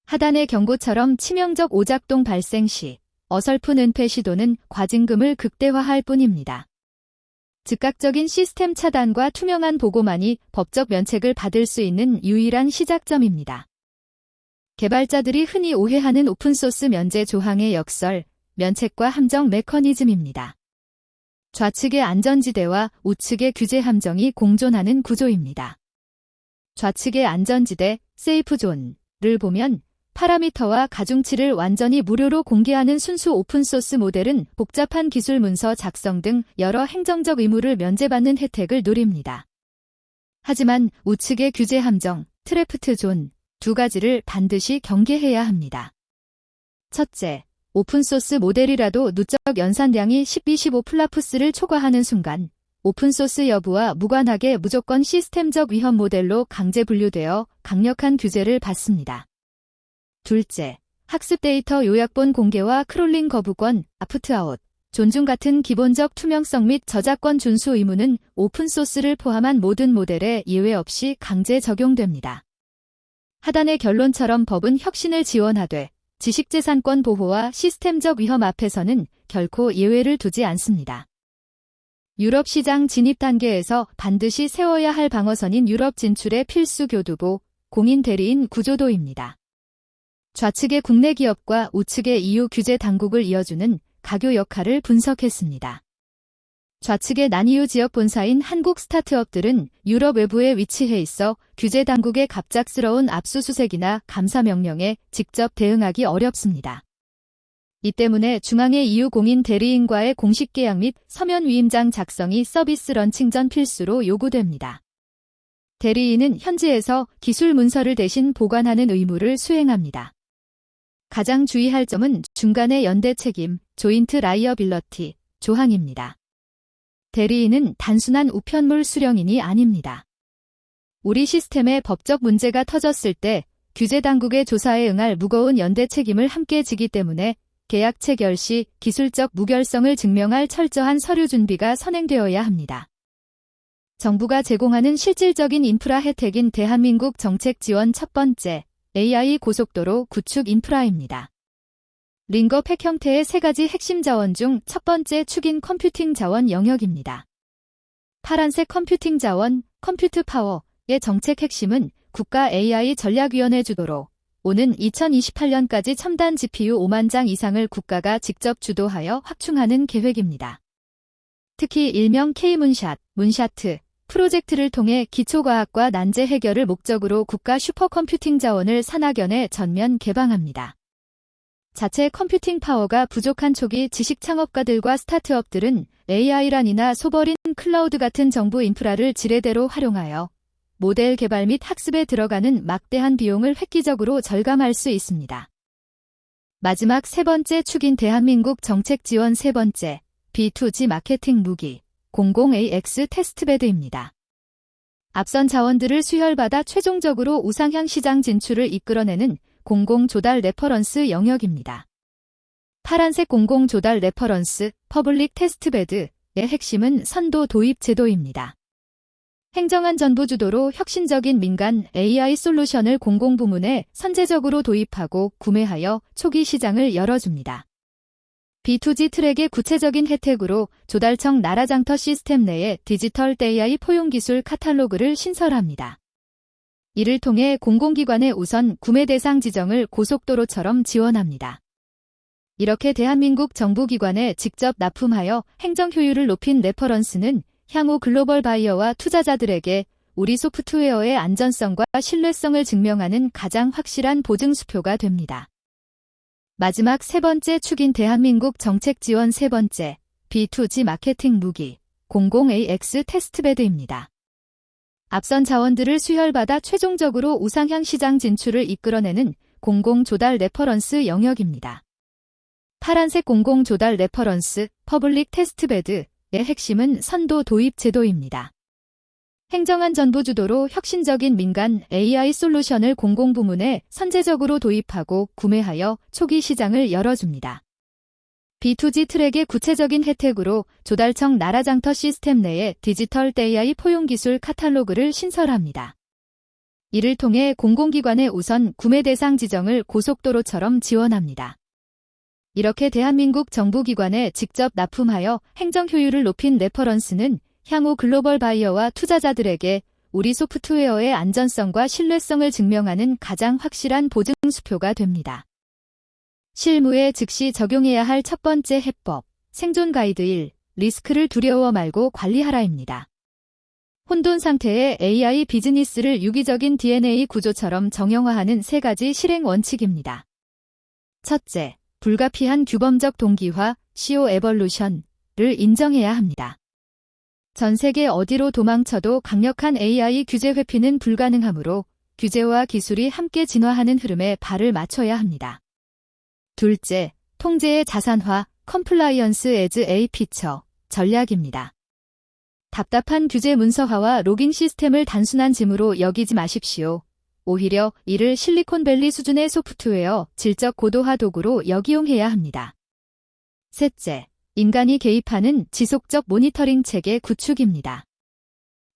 하단의 경고처럼 치명적 오작동 발생 시 어설픈 은폐 시도는 과징금을 극대화할 뿐입니다. 즉각적인 시스템 차단과 투명한 보고만이 법적 면책을 받을 수 있는 유일한 시작점입니다. 개발자들이 흔히 오해하는 오픈소스 면제 조항의 역설, 면책과 함정 메커니즘입니다. 좌측의 안전지대와 우측의 규제 함정이 공존하는 구조입니다. 좌측의 안전지대, 세이프존을 보면 파라미터와 가중치를 완전히 무료로 공개하는 순수 오픈소스 모델은 복잡한 기술 문서 작성 등 여러 행정적 의무를 면제받는 혜택을 누립니다. 하지만 우측의 규제 함정, 트래프트 존, 두 가지를 반드시 경계해야 합니다. 첫째, 오픈소스 모델이라도 누적 연산량이 10-25 플라프스를 초과하는 순간 오픈소스 여부와 무관하게 무조건 시스템적 위험 모델로 강제 분류되어 강력한 규제를 받습니다. 둘째, 학습 데이터 요약본 공개와 크롤링 거부권, 아프트아웃, 존중 같은 기본적 투명성 및 저작권 준수 의무는 오픈소스를 포함한 모든 모델에 예외 없이 강제 적용됩니다. 하단의 결론처럼 법은 혁신을 지원하되 지식재산권 보호와 시스템적 위험 앞에서는 결코 예외를 두지 않습니다. 유럽 시장 진입 단계에서 반드시 세워야 할 방어선인 유럽 진출의 필수 교두보, 공인 대리인 구조도입니다. 좌측의 국내 기업과 우측의 EU 규제 당국을 이어주는 가교 역할을 분석했습니다. 좌측의 난EU 지역 본사인 한국 스타트업들은 유럽 외부에 위치해 있어 규제 당국의 갑작스러운 압수수색이나 감사 명령에 직접 대응하기 어렵습니다. 이 때문에 중앙의 EU 공인 대리인과의 공식 계약 및 서면 위임장 작성이 서비스 런칭 전 필수로 요구됩니다. 대리인은 현지에서 기술 문서를 대신 보관하는 의무를 수행합니다. 가장 주의할 점은 중간의 연대 책임, 조인트 라이어빌러티 조항입니다. 대리인은 단순한 우편물 수령인이 아닙니다. 우리 시스템에 법적 문제가 터졌을 때 규제 당국의 조사에 응할 무거운 연대 책임을 함께 지기 때문에 계약 체결 시 기술적 무결성을 증명할 철저한 서류 준비가 선행되어야 합니다. 정부가 제공하는 실질적인 인프라 혜택인 대한민국 정책 지원 첫 번째, AI 고속도로 구축 인프라입니다. 링거 팩 형태의 3가지 핵심 자원 중 첫 번째 축인 컴퓨팅 자원 영역입니다. 파란색 컴퓨팅 자원, 컴퓨트 파워의 정책 핵심은 국가 AI 전략위원회 주도로 오는 2028년까지 첨단 GPU 5만 장 이상을 국가가 직접 주도하여 확충하는 계획입니다. 특히 일명 K-문샷, 문샤트 프로젝트를 통해 기초과학과 난제 해결을 목적으로 국가 슈퍼컴퓨팅 자원을 산학연에 전면 개방합니다. 자체 컴퓨팅 파워가 부족한 초기 지식 창업가들과 스타트업들은 AI란이나 소버린 클라우드 같은 정부 인프라를 지뢰대로 활용하여 모델 개발 및 학습에 들어가는 막대한 비용을 획기적으로 절감할 수 있습니다. 마지막 세 번째 축인 대한민국 정책 지원 세 번째, B2G 마케팅 무기, 00AX 테스트베드입니다. 앞선 자원들을 수혈받아 최종적으로 우상향 시장 진출을 이끌어내는 00 조달 레퍼런스 영역입니다. 파란색 00 조달 레퍼런스 퍼블릭 테스트베드의 핵심은 선도 도입 제도입니다. 행정안 정부 주도로 혁신적인 민간 AI 솔루션을 공공부문에 선제적으로 도입하고 구매하여 초기 시장을 열어줍니다. B2G 트랙의 구체적인 혜택으로 조달청 나라장터 시스템 내에 디지털 AI 포용기술 카탈로그를 신설합니다. 이를 통해 공공기관의 우선 구매 대상 지정을 고속도로처럼 지원합니다. 이렇게 대한민국 정부기관에 직접 납품하여 행정 효율을 높인 레퍼런스는 향후 글로벌 바이어와 투자자들에게 우리 소프트웨어의 안전성과 신뢰성을 증명하는 가장 확실한 보증수표가 됩니다. 마지막 세 번째 축인 대한민국 정책 지원 세 번째, B2G 마케팅 무기, 00AX 테스트베드입니다. 앞선 자원들을 수혈받아 최종적으로 우상향 시장 진출을 이끌어내는 00 조달 레퍼런스 영역입니다. 파란색 00 조달 레퍼런스 퍼블릭 테스트베드의 핵심은 선도 도입 제도입니다. 행정안 정부 주도로 혁신적인 민간 AI 솔루션을 공공부문에 선제적으로 도입하고 구매하여 초기 시장을 열어줍니다. B2G 트랙의 구체적인 혜택으로 조달청 나라장터 시스템 내에 디지털 AI 포용기술 카탈로그를 신설합니다. 이를 통해 공공기관의 우선 구매 대상 지정을 고속도로처럼 지원합니다. 이렇게 대한민국 정부기관에 직접 납품하여 행정 효율을 높인 레퍼런스는 향후 글로벌 바이어와 투자자들에게 우리 소프트웨어의 안전성과 신뢰성을 증명하는 가장 확실한 보증수표가 됩니다. 실무에 즉시 적용해야 할 첫 번째 해법, 생존 가이드 1, 리스크를 두려워 말고 관리하라입니다. 혼돈 상태의 AI 비즈니스를 유기적인 DNA 구조처럼 정형화하는 세 가지 실행 원칙입니다. 첫째, 불가피한 규범적 동기화, CO 에벌루션을 인정해야 합니다. 전 세계 어디로 도망쳐도 강력한 AI 규제 회피는 불가능하므로 규제와 기술이 함께 진화하는 흐름에 발을 맞춰야 합니다. 둘째, 통제의 자산화, 컴플라이언스 에즈 A 피처 전략입니다. 답답한 규제 문서화와 로깅 시스템을 단순한 짐으로 여기지 마십시오. 오히려 이를 실리콘밸리 수준의 소프트웨어, 질적 고도화 도구로 역이용해야 합니다. 셋째, 인간이 개입하는 지속적 모니터링 체계 구축입니다.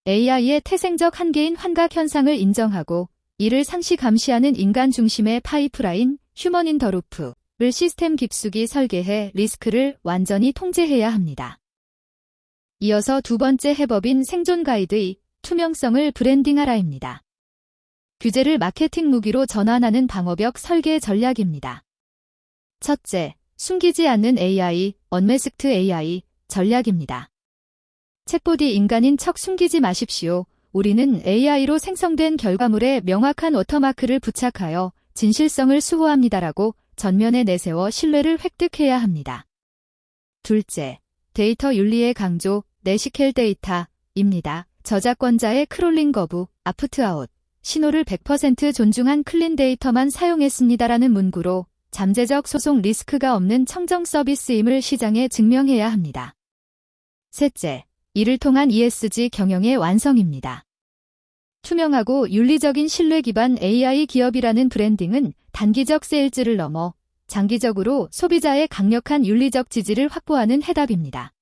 AI의 태생적 한계인 환각 현상을 인정하고 이를 상시 감시하는 인간 중심의 파이프라인, 휴먼 인 더 루프를 시스템 깊숙이 설계해 리스크를 완전히 통제해야 합니다. 이어서 두 번째 해법인 생존 가이드의 투명성을 브랜딩하라입니다. 규제를 마케팅 무기로 전환하는 방어벽 설계 전략입니다. 첫째, 숨기지 않는 AI, 언매스크드 AI 전략입니다. 챗봇이 인간인 척 숨기지 마십시오. 우리는 AI로 생성된 결과물에 명확한 워터마크를 부착하여 진실성을 수호합니다라고 전면에 내세워 신뢰를 획득해야 합니다. 둘째, 데이터 윤리의 강조, 내시켈 데이터입니다. 저작권자의 크롤링 거부, 아프트아웃, 신호를 100% 존중한 클린 데이터만 사용했습니다라는 문구로 잠재적 소송 리스크가 없는 청정 서비스임을 시장에 증명해야 합니다. 셋째, 이를 통한 ESG 경영의 완성입니다. 투명하고 윤리적인 신뢰 기반 AI 기업이라는 브랜딩은 단기적 세일즈를 넘어 장기적으로 소비자의 강력한 윤리적 지지를 확보하는 해답입니다.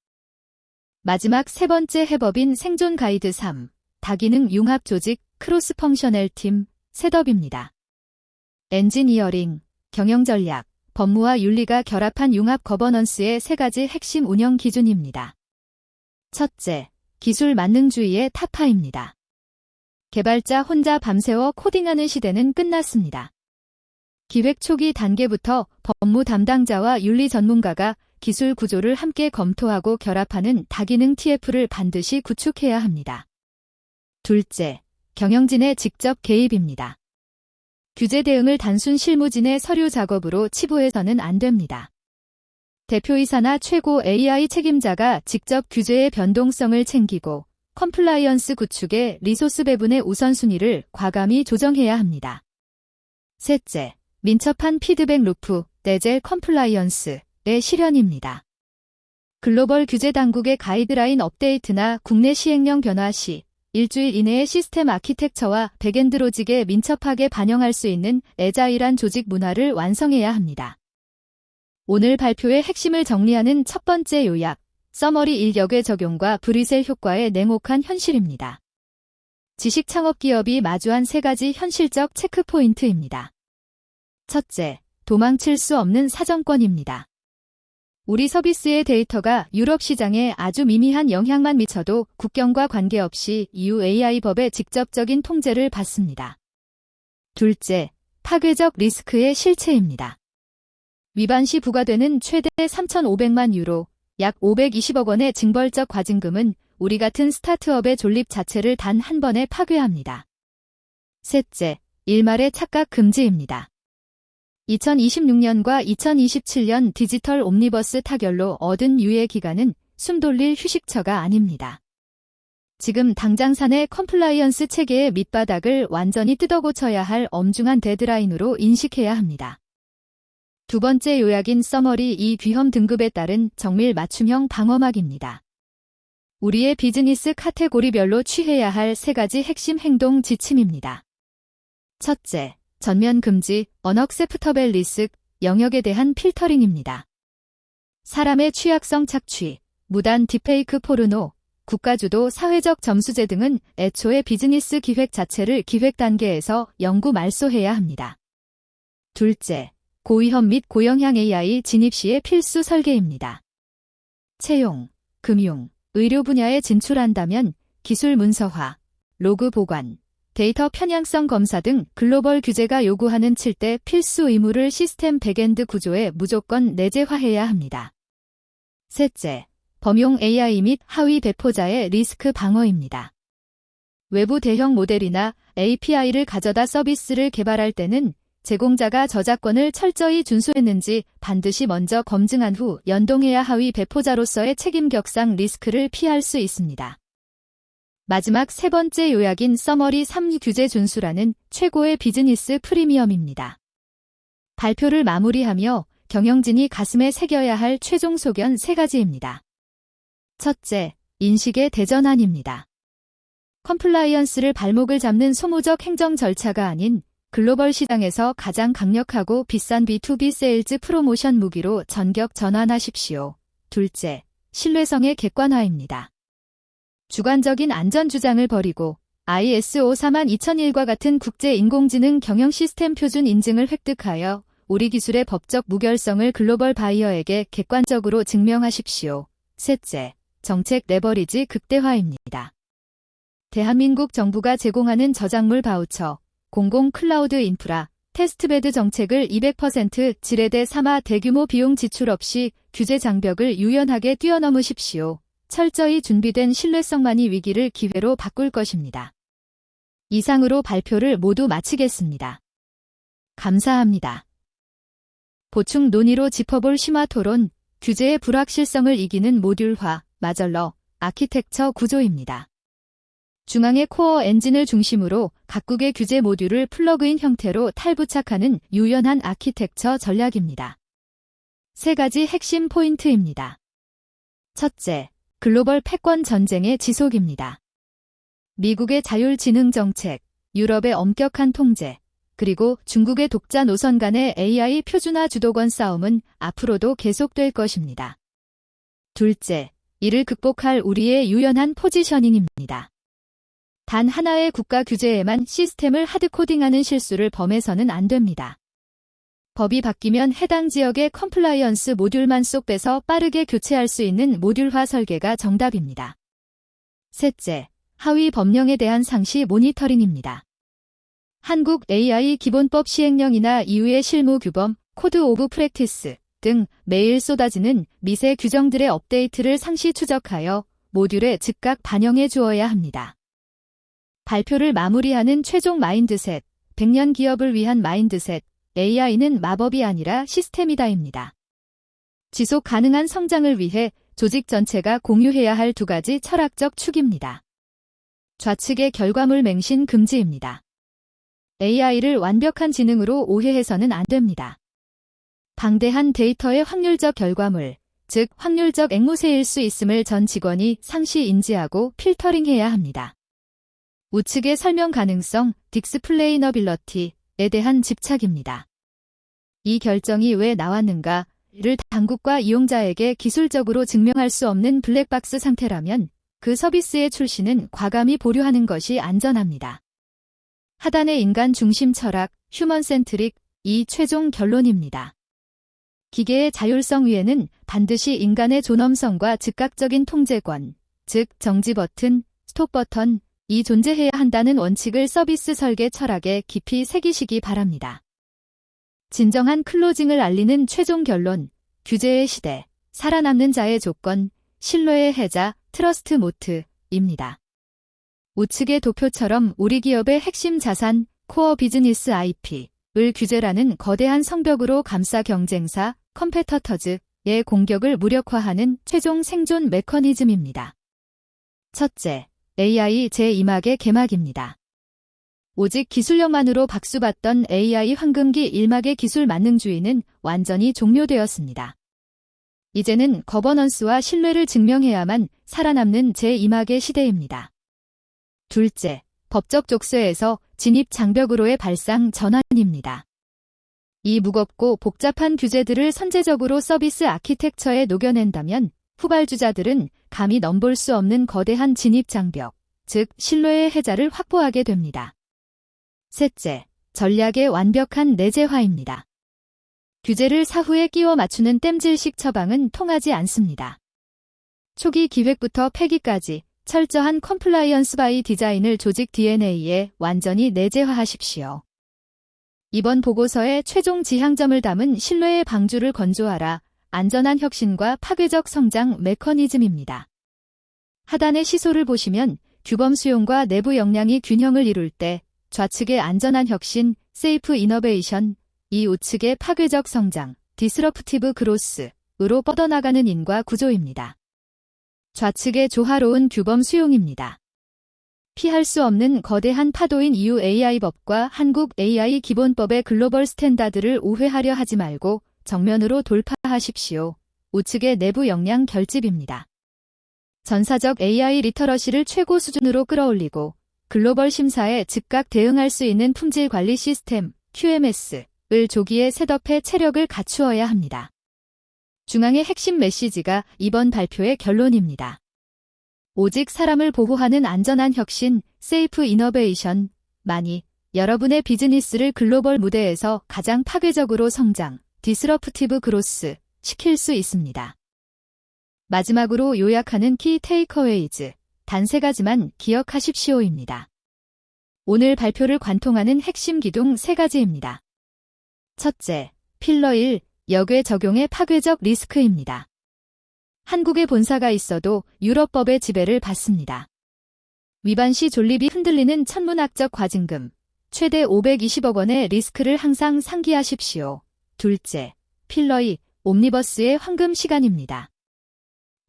마지막 세 번째 해법인 생존 가이드 3, 다기능 융합 조직 크로스 펑셔널 팀 셋업입니다. 엔지니어링, 경영 전략, 법무와 윤리가 결합한 융합 거버넌스의 세 가지 핵심 운영 기준입니다. 첫째, 기술 만능주의의 타파입니다. 개발자 혼자 밤새워 코딩하는 시대는 끝났습니다. 기획 초기 단계부터 법무 담당자와 윤리 전문가가 기술 구조를 함께 검토하고 결합하는 다기능 TF를 반드시 구축해야 합니다. 둘째, 경영진의 직접 개입입니다. 규제 대응을 단순 실무진의 서류 작업으로 치부해서는 안 됩니다. 대표이사나 최고 AI 책임자가 직접 규제의 변동성을 챙기고 컴플라이언스 구축의 리소스 배분의 우선순위를 과감히 조정해야 합니다. 셋째, 민첩한 피드백 루프, 내재 컴플라이언스의 실현입니다. 글로벌 규제 당국의 가이드라인 업데이트나 국내 시행령 변화 시 일주일 이내에 시스템 아키텍처와 백엔드 로직에 민첩하게 반영할 수 있는 애자일한 조직 문화를 완성해야 합니다. 오늘 발표의 핵심을 정리하는 첫 번째 요약, 서머리 인력의 적용과 브리셀 효과의 냉혹한 현실입니다. 지식 창업 기업이 마주한 세 가지 현실적 체크 포인트입니다. 첫째, 도망칠 수 없는 사정권입니다. 우리 서비스의 데이터가 유럽 시장에 아주 미미한 영향만 미쳐도 국경과 관계없이 EU AI 법의 직접적인 통제를 받습니다. 둘째, 파괴적 리스크의 실체입니다. 위반 시 부과되는 최대 3,500만 유로, 약 520억 원의 징벌적 과징금은 우리 같은 스타트업의 존립 자체를 단 한 번에 파괴합니다. 셋째, 일말의 착각 금지입니다. 2026년과 2027년 디지털 옴니버스 타결로 얻은 유예 기간은 숨 돌릴 휴식처가 아닙니다. 지금 당장 사내 컴플라이언스 체계의 밑바닥을 완전히 뜯어고쳐야 할 엄중한 데드라인으로 인식해야 합니다. 두 번째 요약인 서머리 이 위험 등급에 따른 정밀 맞춤형 방어막입니다. 우리의 비즈니스 카테고리별로 취해야 할 세 가지 핵심 행동 지침입니다. 첫째, 전면 금지, 언억세프터벨 리스크, 영역에 대한 필터링입니다. 사람의 취약성 착취, 무단 딥페이크 포르노, 국가주도 사회적 점수제 등은 애초에 비즈니스 기획 자체를 기획 단계에서 영구 말소해야 합니다. 둘째, 고위험 및 고영향 AI 진입 시의 필수 설계입니다. 채용, 금융, 의료 분야에 진출한다면 기술 문서화, 로그 보관, 데이터 편향성 검사 등 글로벌 규제가 요구하는 7대 필수 의무를 시스템 백엔드 구조에 무조건 내재화해야 합니다. 셋째, 범용 AI 및 하위 배포자의 리스크 방어입니다. 외부 대형 모델이나 API를 가져다 서비스를 개발할 때는 제공자가 저작권을 철저히 준수했는지 반드시 먼저 검증한 후 연동해야 하위 배포자로서의 책임 격상 리스크를 피할 수 있습니다. 마지막 세 번째 요약인 서머리 3 규제 준수라는 최고의 비즈니스 프리미엄입니다. 발표를 마무리하며 경영진이 가슴에 새겨야 할 최종 소견 세 가지입니다. 첫째, 인식의 대전환입니다. 컴플라이언스를 발목을 잡는 소모적 행정 절차가 아닌 글로벌 시장에서 가장 강력하고 비싼 B2B 세일즈 프로모션 무기로 전격 전환하십시오. 둘째, 신뢰성의 객관화입니다. 주관적인 안전주장을 버리고 ISO 42001과 같은 국제 인공지능 경영 시스템 표준 인증을 획득하여 우리 기술의 법적 무결성을 글로벌 바이어에게 객관적으로 증명하십시오. 셋째, 정책 레버리지 극대화입니다. 대한민국 정부가 제공하는 저작물 바우처, 공공 클라우드 인프라, 테스트베드 정책을 200% 지뢰대 삼아 대규모 비용 지출 없이 규제 장벽을 유연하게 뛰어넘으십시오. 철저히 준비된 신뢰성만이 위기를 기회로 바꿀 것입니다. 이상으로 발표를 모두 마치겠습니다. 감사합니다. 보충 논의로 짚어볼 심화 토론, 규제의 불확실성을 이기는 모듈화, 마절러, 아키텍처 구조입니다. 중앙의 코어 엔진을 중심으로 각국의 규제 모듈을 플러그인 형태로 탈부착하는 유연한 아키텍처 전략입니다. 세 가지 핵심 포인트입니다. 첫째, 글로벌 패권 전쟁의 지속입니다. 미국의 자율지능 정책, 유럽의 엄격한 통제, 그리고 중국의 독자 노선 간의 AI 표준화 주도권 싸움은 앞으로도 계속될 것입니다. 둘째, 이를 극복할 우리의 유연한 포지셔닝입니다. 단 하나의 국가 규제에만 시스템을 하드코딩하는 실수를 범해서는 안 됩니다. 법이 바뀌면 해당 지역의 컴플라이언스 모듈만 쏙 빼서 빠르게 교체할 수 있는 모듈화 설계가 정답입니다. 셋째, 하위 법령에 대한 상시 모니터링입니다. 한국 AI 기본법 시행령이나 이후의 실무 규범, 코드 오브 프랙티스 등 매일 쏟아지는 미세 규정들의 업데이트를 상시 추적하여 모듈에 즉각 반영해 주어야 합니다. 발표를 마무리하는 최종 마인드셋, 100년 기업을 위한 마인드셋, AI는 마법이 아니라 시스템이다입니다. 지속 가능한 성장을 위해 조직 전체가 공유해야 할 두 가지 철학적 축입니다. 좌측의 결과물 맹신 금지입니다. AI를 완벽한 지능으로 오해해서는 안 됩니다. 방대한 데이터의 확률적 결과물, 즉 확률적 앵무새일 수 있음을 전 직원이 상시 인지하고 필터링해야 합니다. 우측의 설명 가능성, 디스플레이너빌러티에 대한 집착입니다. 이 결정이 왜 나왔는가를 당국과 이용자에게 기술적으로 증명할 수 없는 블랙박스 상태라면 그 서비스의 출시는 과감히 보류하는 것이 안전합니다. 하단의 인간 중심 철학, 휴먼 센트릭, 이 최종 결론입니다. 기계의 자율성 위에는 반드시 인간의 존엄성과 즉각적인 통제권, 즉 정지 버튼, 스톱 버튼, 이 존재해야 한다는 원칙을 서비스 설계 철학에 깊이 새기시기 바랍니다. 진정한 클로징을 알리는 최종 결론, 규제의 시대, 살아남는 자의 조건, 신뢰의 해자, 트러스트 모트입니다. 우측의 도표처럼 우리 기업의 핵심 자산, 코어 비즈니스 IP를 규제라는 거대한 성벽으로 감싸 경쟁사, 컴페터터즈의 공격을 무력화하는 최종 생존 메커니즘입니다. 첫째, AI 제2막의 개막입니다. 오직 기술력만으로 박수받던 AI 황금기 1막의 기술 만능주의는 완전히 종료되었습니다. 이제는 거버넌스와 신뢰를 증명해야만 살아남는 제2막의 시대입니다. 둘째, 법적 족쇄에서 진입 장벽으로의 발상 전환입니다. 이 무겁고 복잡한 규제들을 선제적으로 서비스 아키텍처에 녹여낸다면 후발주자들은 감히 넘볼 수 없는 거대한 진입 장벽, 즉 신뢰의 해자를 확보하게 됩니다. 셋째, 전략의 완벽한 내재화입니다. 규제를 사후에 끼워 맞추는 땜질식 처방은 통하지 않습니다. 초기 기획부터 폐기까지 철저한 컴플라이언스 바이 디자인을 조직 DNA에 완전히 내재화하십시오. 이번 보고서의 최종 지향점을 담은 신뢰의 방주를 건조하라, 안전한 혁신과 파괴적 성장 메커니즘입니다. 하단의 시소를 보시면 규범 수용과 내부 역량이 균형을 이룰 때 좌측의 안전한 혁신, 세이프 이너베이션, 이 우측의 파괴적 성장, 디스러프티브 그로스으로 뻗어나가는 인과 구조입니다. 좌측의 조화로운 규범 수용입니다. 피할 수 없는 거대한 파도인 EU AI법과 한국 AI 기본법의 글로벌 스탠다드를 오해하려 하지 말고 정면으로 돌파하십시오. 우측의 내부 역량 결집입니다. 전사적 AI 리터러시를 최고 수준으로 끌어올리고 글로벌 심사에 즉각 대응할 수 있는 품질 관리 시스템, QMS를 조기에 셋업해 체력을 갖추어야 합니다. 중앙의 핵심 메시지가 이번 발표의 결론입니다. 오직 사람을 보호하는 안전한 혁신, 세이프 이너베이션만이 여러분의 비즈니스를 글로벌 무대에서 가장 파괴적으로 성장, 디스러프티브 그로스 시킬 수 있습니다. 마지막으로 요약하는 키 테이크어웨이즈, 단 3가지만 기억하십시오입니다. 오늘 발표를 관통하는 핵심 기둥 3가지입니다. 첫째, 필러 1, 역외 적용의 파괴적 리스크입니다. 한국에 본사가 있어도 유럽법의 지배를 받습니다. 위반 시 존립이 흔들리는 천문학적 과징금, 최대 520억 원의 리스크를 항상 상기하십시오. 둘째, 필러 2, 옴니버스의 황금 시간입니다.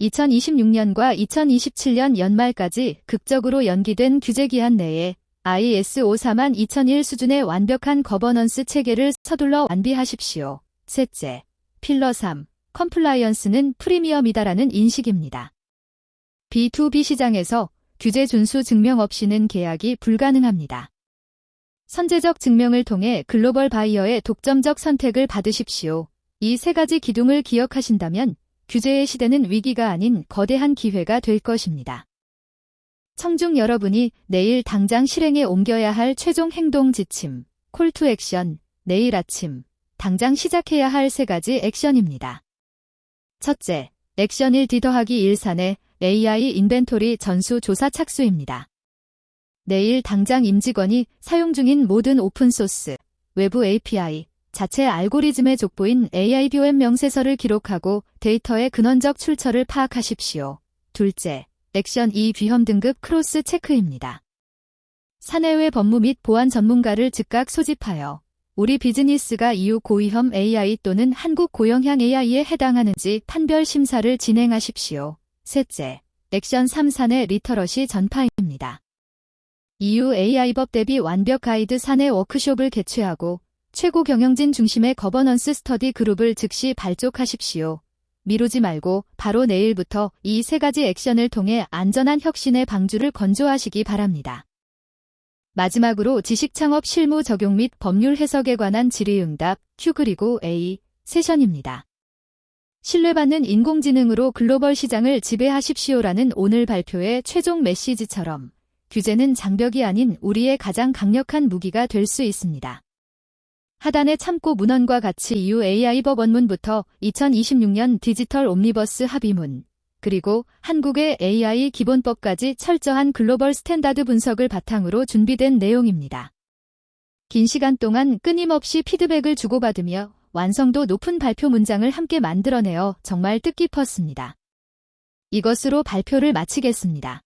2026년과 2027년 연말까지 극적으로 연기된 규제기한 내에 ISO 42001 수준의 완벽한 거버넌스 체계를 서둘러 완비하십시오. 셋째, 필러 3, 컴플라이언스는 프리미엄이다라는 인식입니다. B2B 시장에서 규제 준수 증명 없이는 계약이 불가능합니다. 선제적 증명을 통해 글로벌 바이어의 독점적 선택을 받으십시오. 이 3가지 기둥을 기억하신다면 규제의 시대는 위기가 아닌 거대한 기회가 될 것입니다. 청중 여러분이 내일 당장 실행에 옮겨야 할 최종 행동 지침, 콜 투 액션, 내일 아침, 당장 시작해야 할 3가지 액션입니다. 첫째, 액션 1 D 더하기 1 사내 AI 인벤토리 전수 조사 착수입니다. 내일 당장 임직원이 사용 중인 모든 오픈소스, 외부 API, 자체 알고리즘의 족보인 AIBOM 명세서를 기록하고 데이터의 근원적 출처를 파악하십시오. 둘째, 액션 2 위험 등급 크로스 체크입니다. 사내외 법무 및 보안 전문가를 즉각 소집하여 우리 비즈니스가 이후 고위험 AI 또는 한국 고영향 AI에 해당하는지 판별 심사를 진행하십시오. 셋째, 액션 3 사내 리터러시 전파입니다. EU AI법 대비 완벽 가이드 사내 워크숍을 개최하고 최고 경영진 중심의 거버넌스 스터디 그룹을 즉시 발족하십시오. 미루지 말고 바로 내일부터 이 세 가지 액션을 통해 안전한 혁신의 방주를 건조하시기 바랍니다. 마지막으로 지식창업 실무 적용 및 법률 해석에 관한 질의응답 Q&A 세션입니다. 신뢰받는 인공지능으로 글로벌 시장을 지배하십시오라는 오늘 발표의 최종 메시지처럼 규제는 장벽이 아닌 우리의 가장 강력한 무기가 될 수 있습니다. 하단의 참고 문헌과 같이 EU AI법 원문부터 2026년 디지털 옴니버스 합의문, 그리고 한국의 AI 기본법까지 철저한 글로벌 스탠다드 분석을 바탕으로 준비된 내용입니다. 긴 시간 동안 끊임없이 피드백을 주고받으며 완성도 높은 발표 문장을 함께 만들어내어 정말 뜻깊었습니다. 이것으로 발표를 마치겠습니다.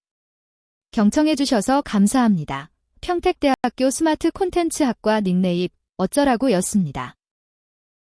경청해주셔서 감사합니다. 평택대학교 스마트 콘텐츠학과 닉네임 어쩌라고 였습니다.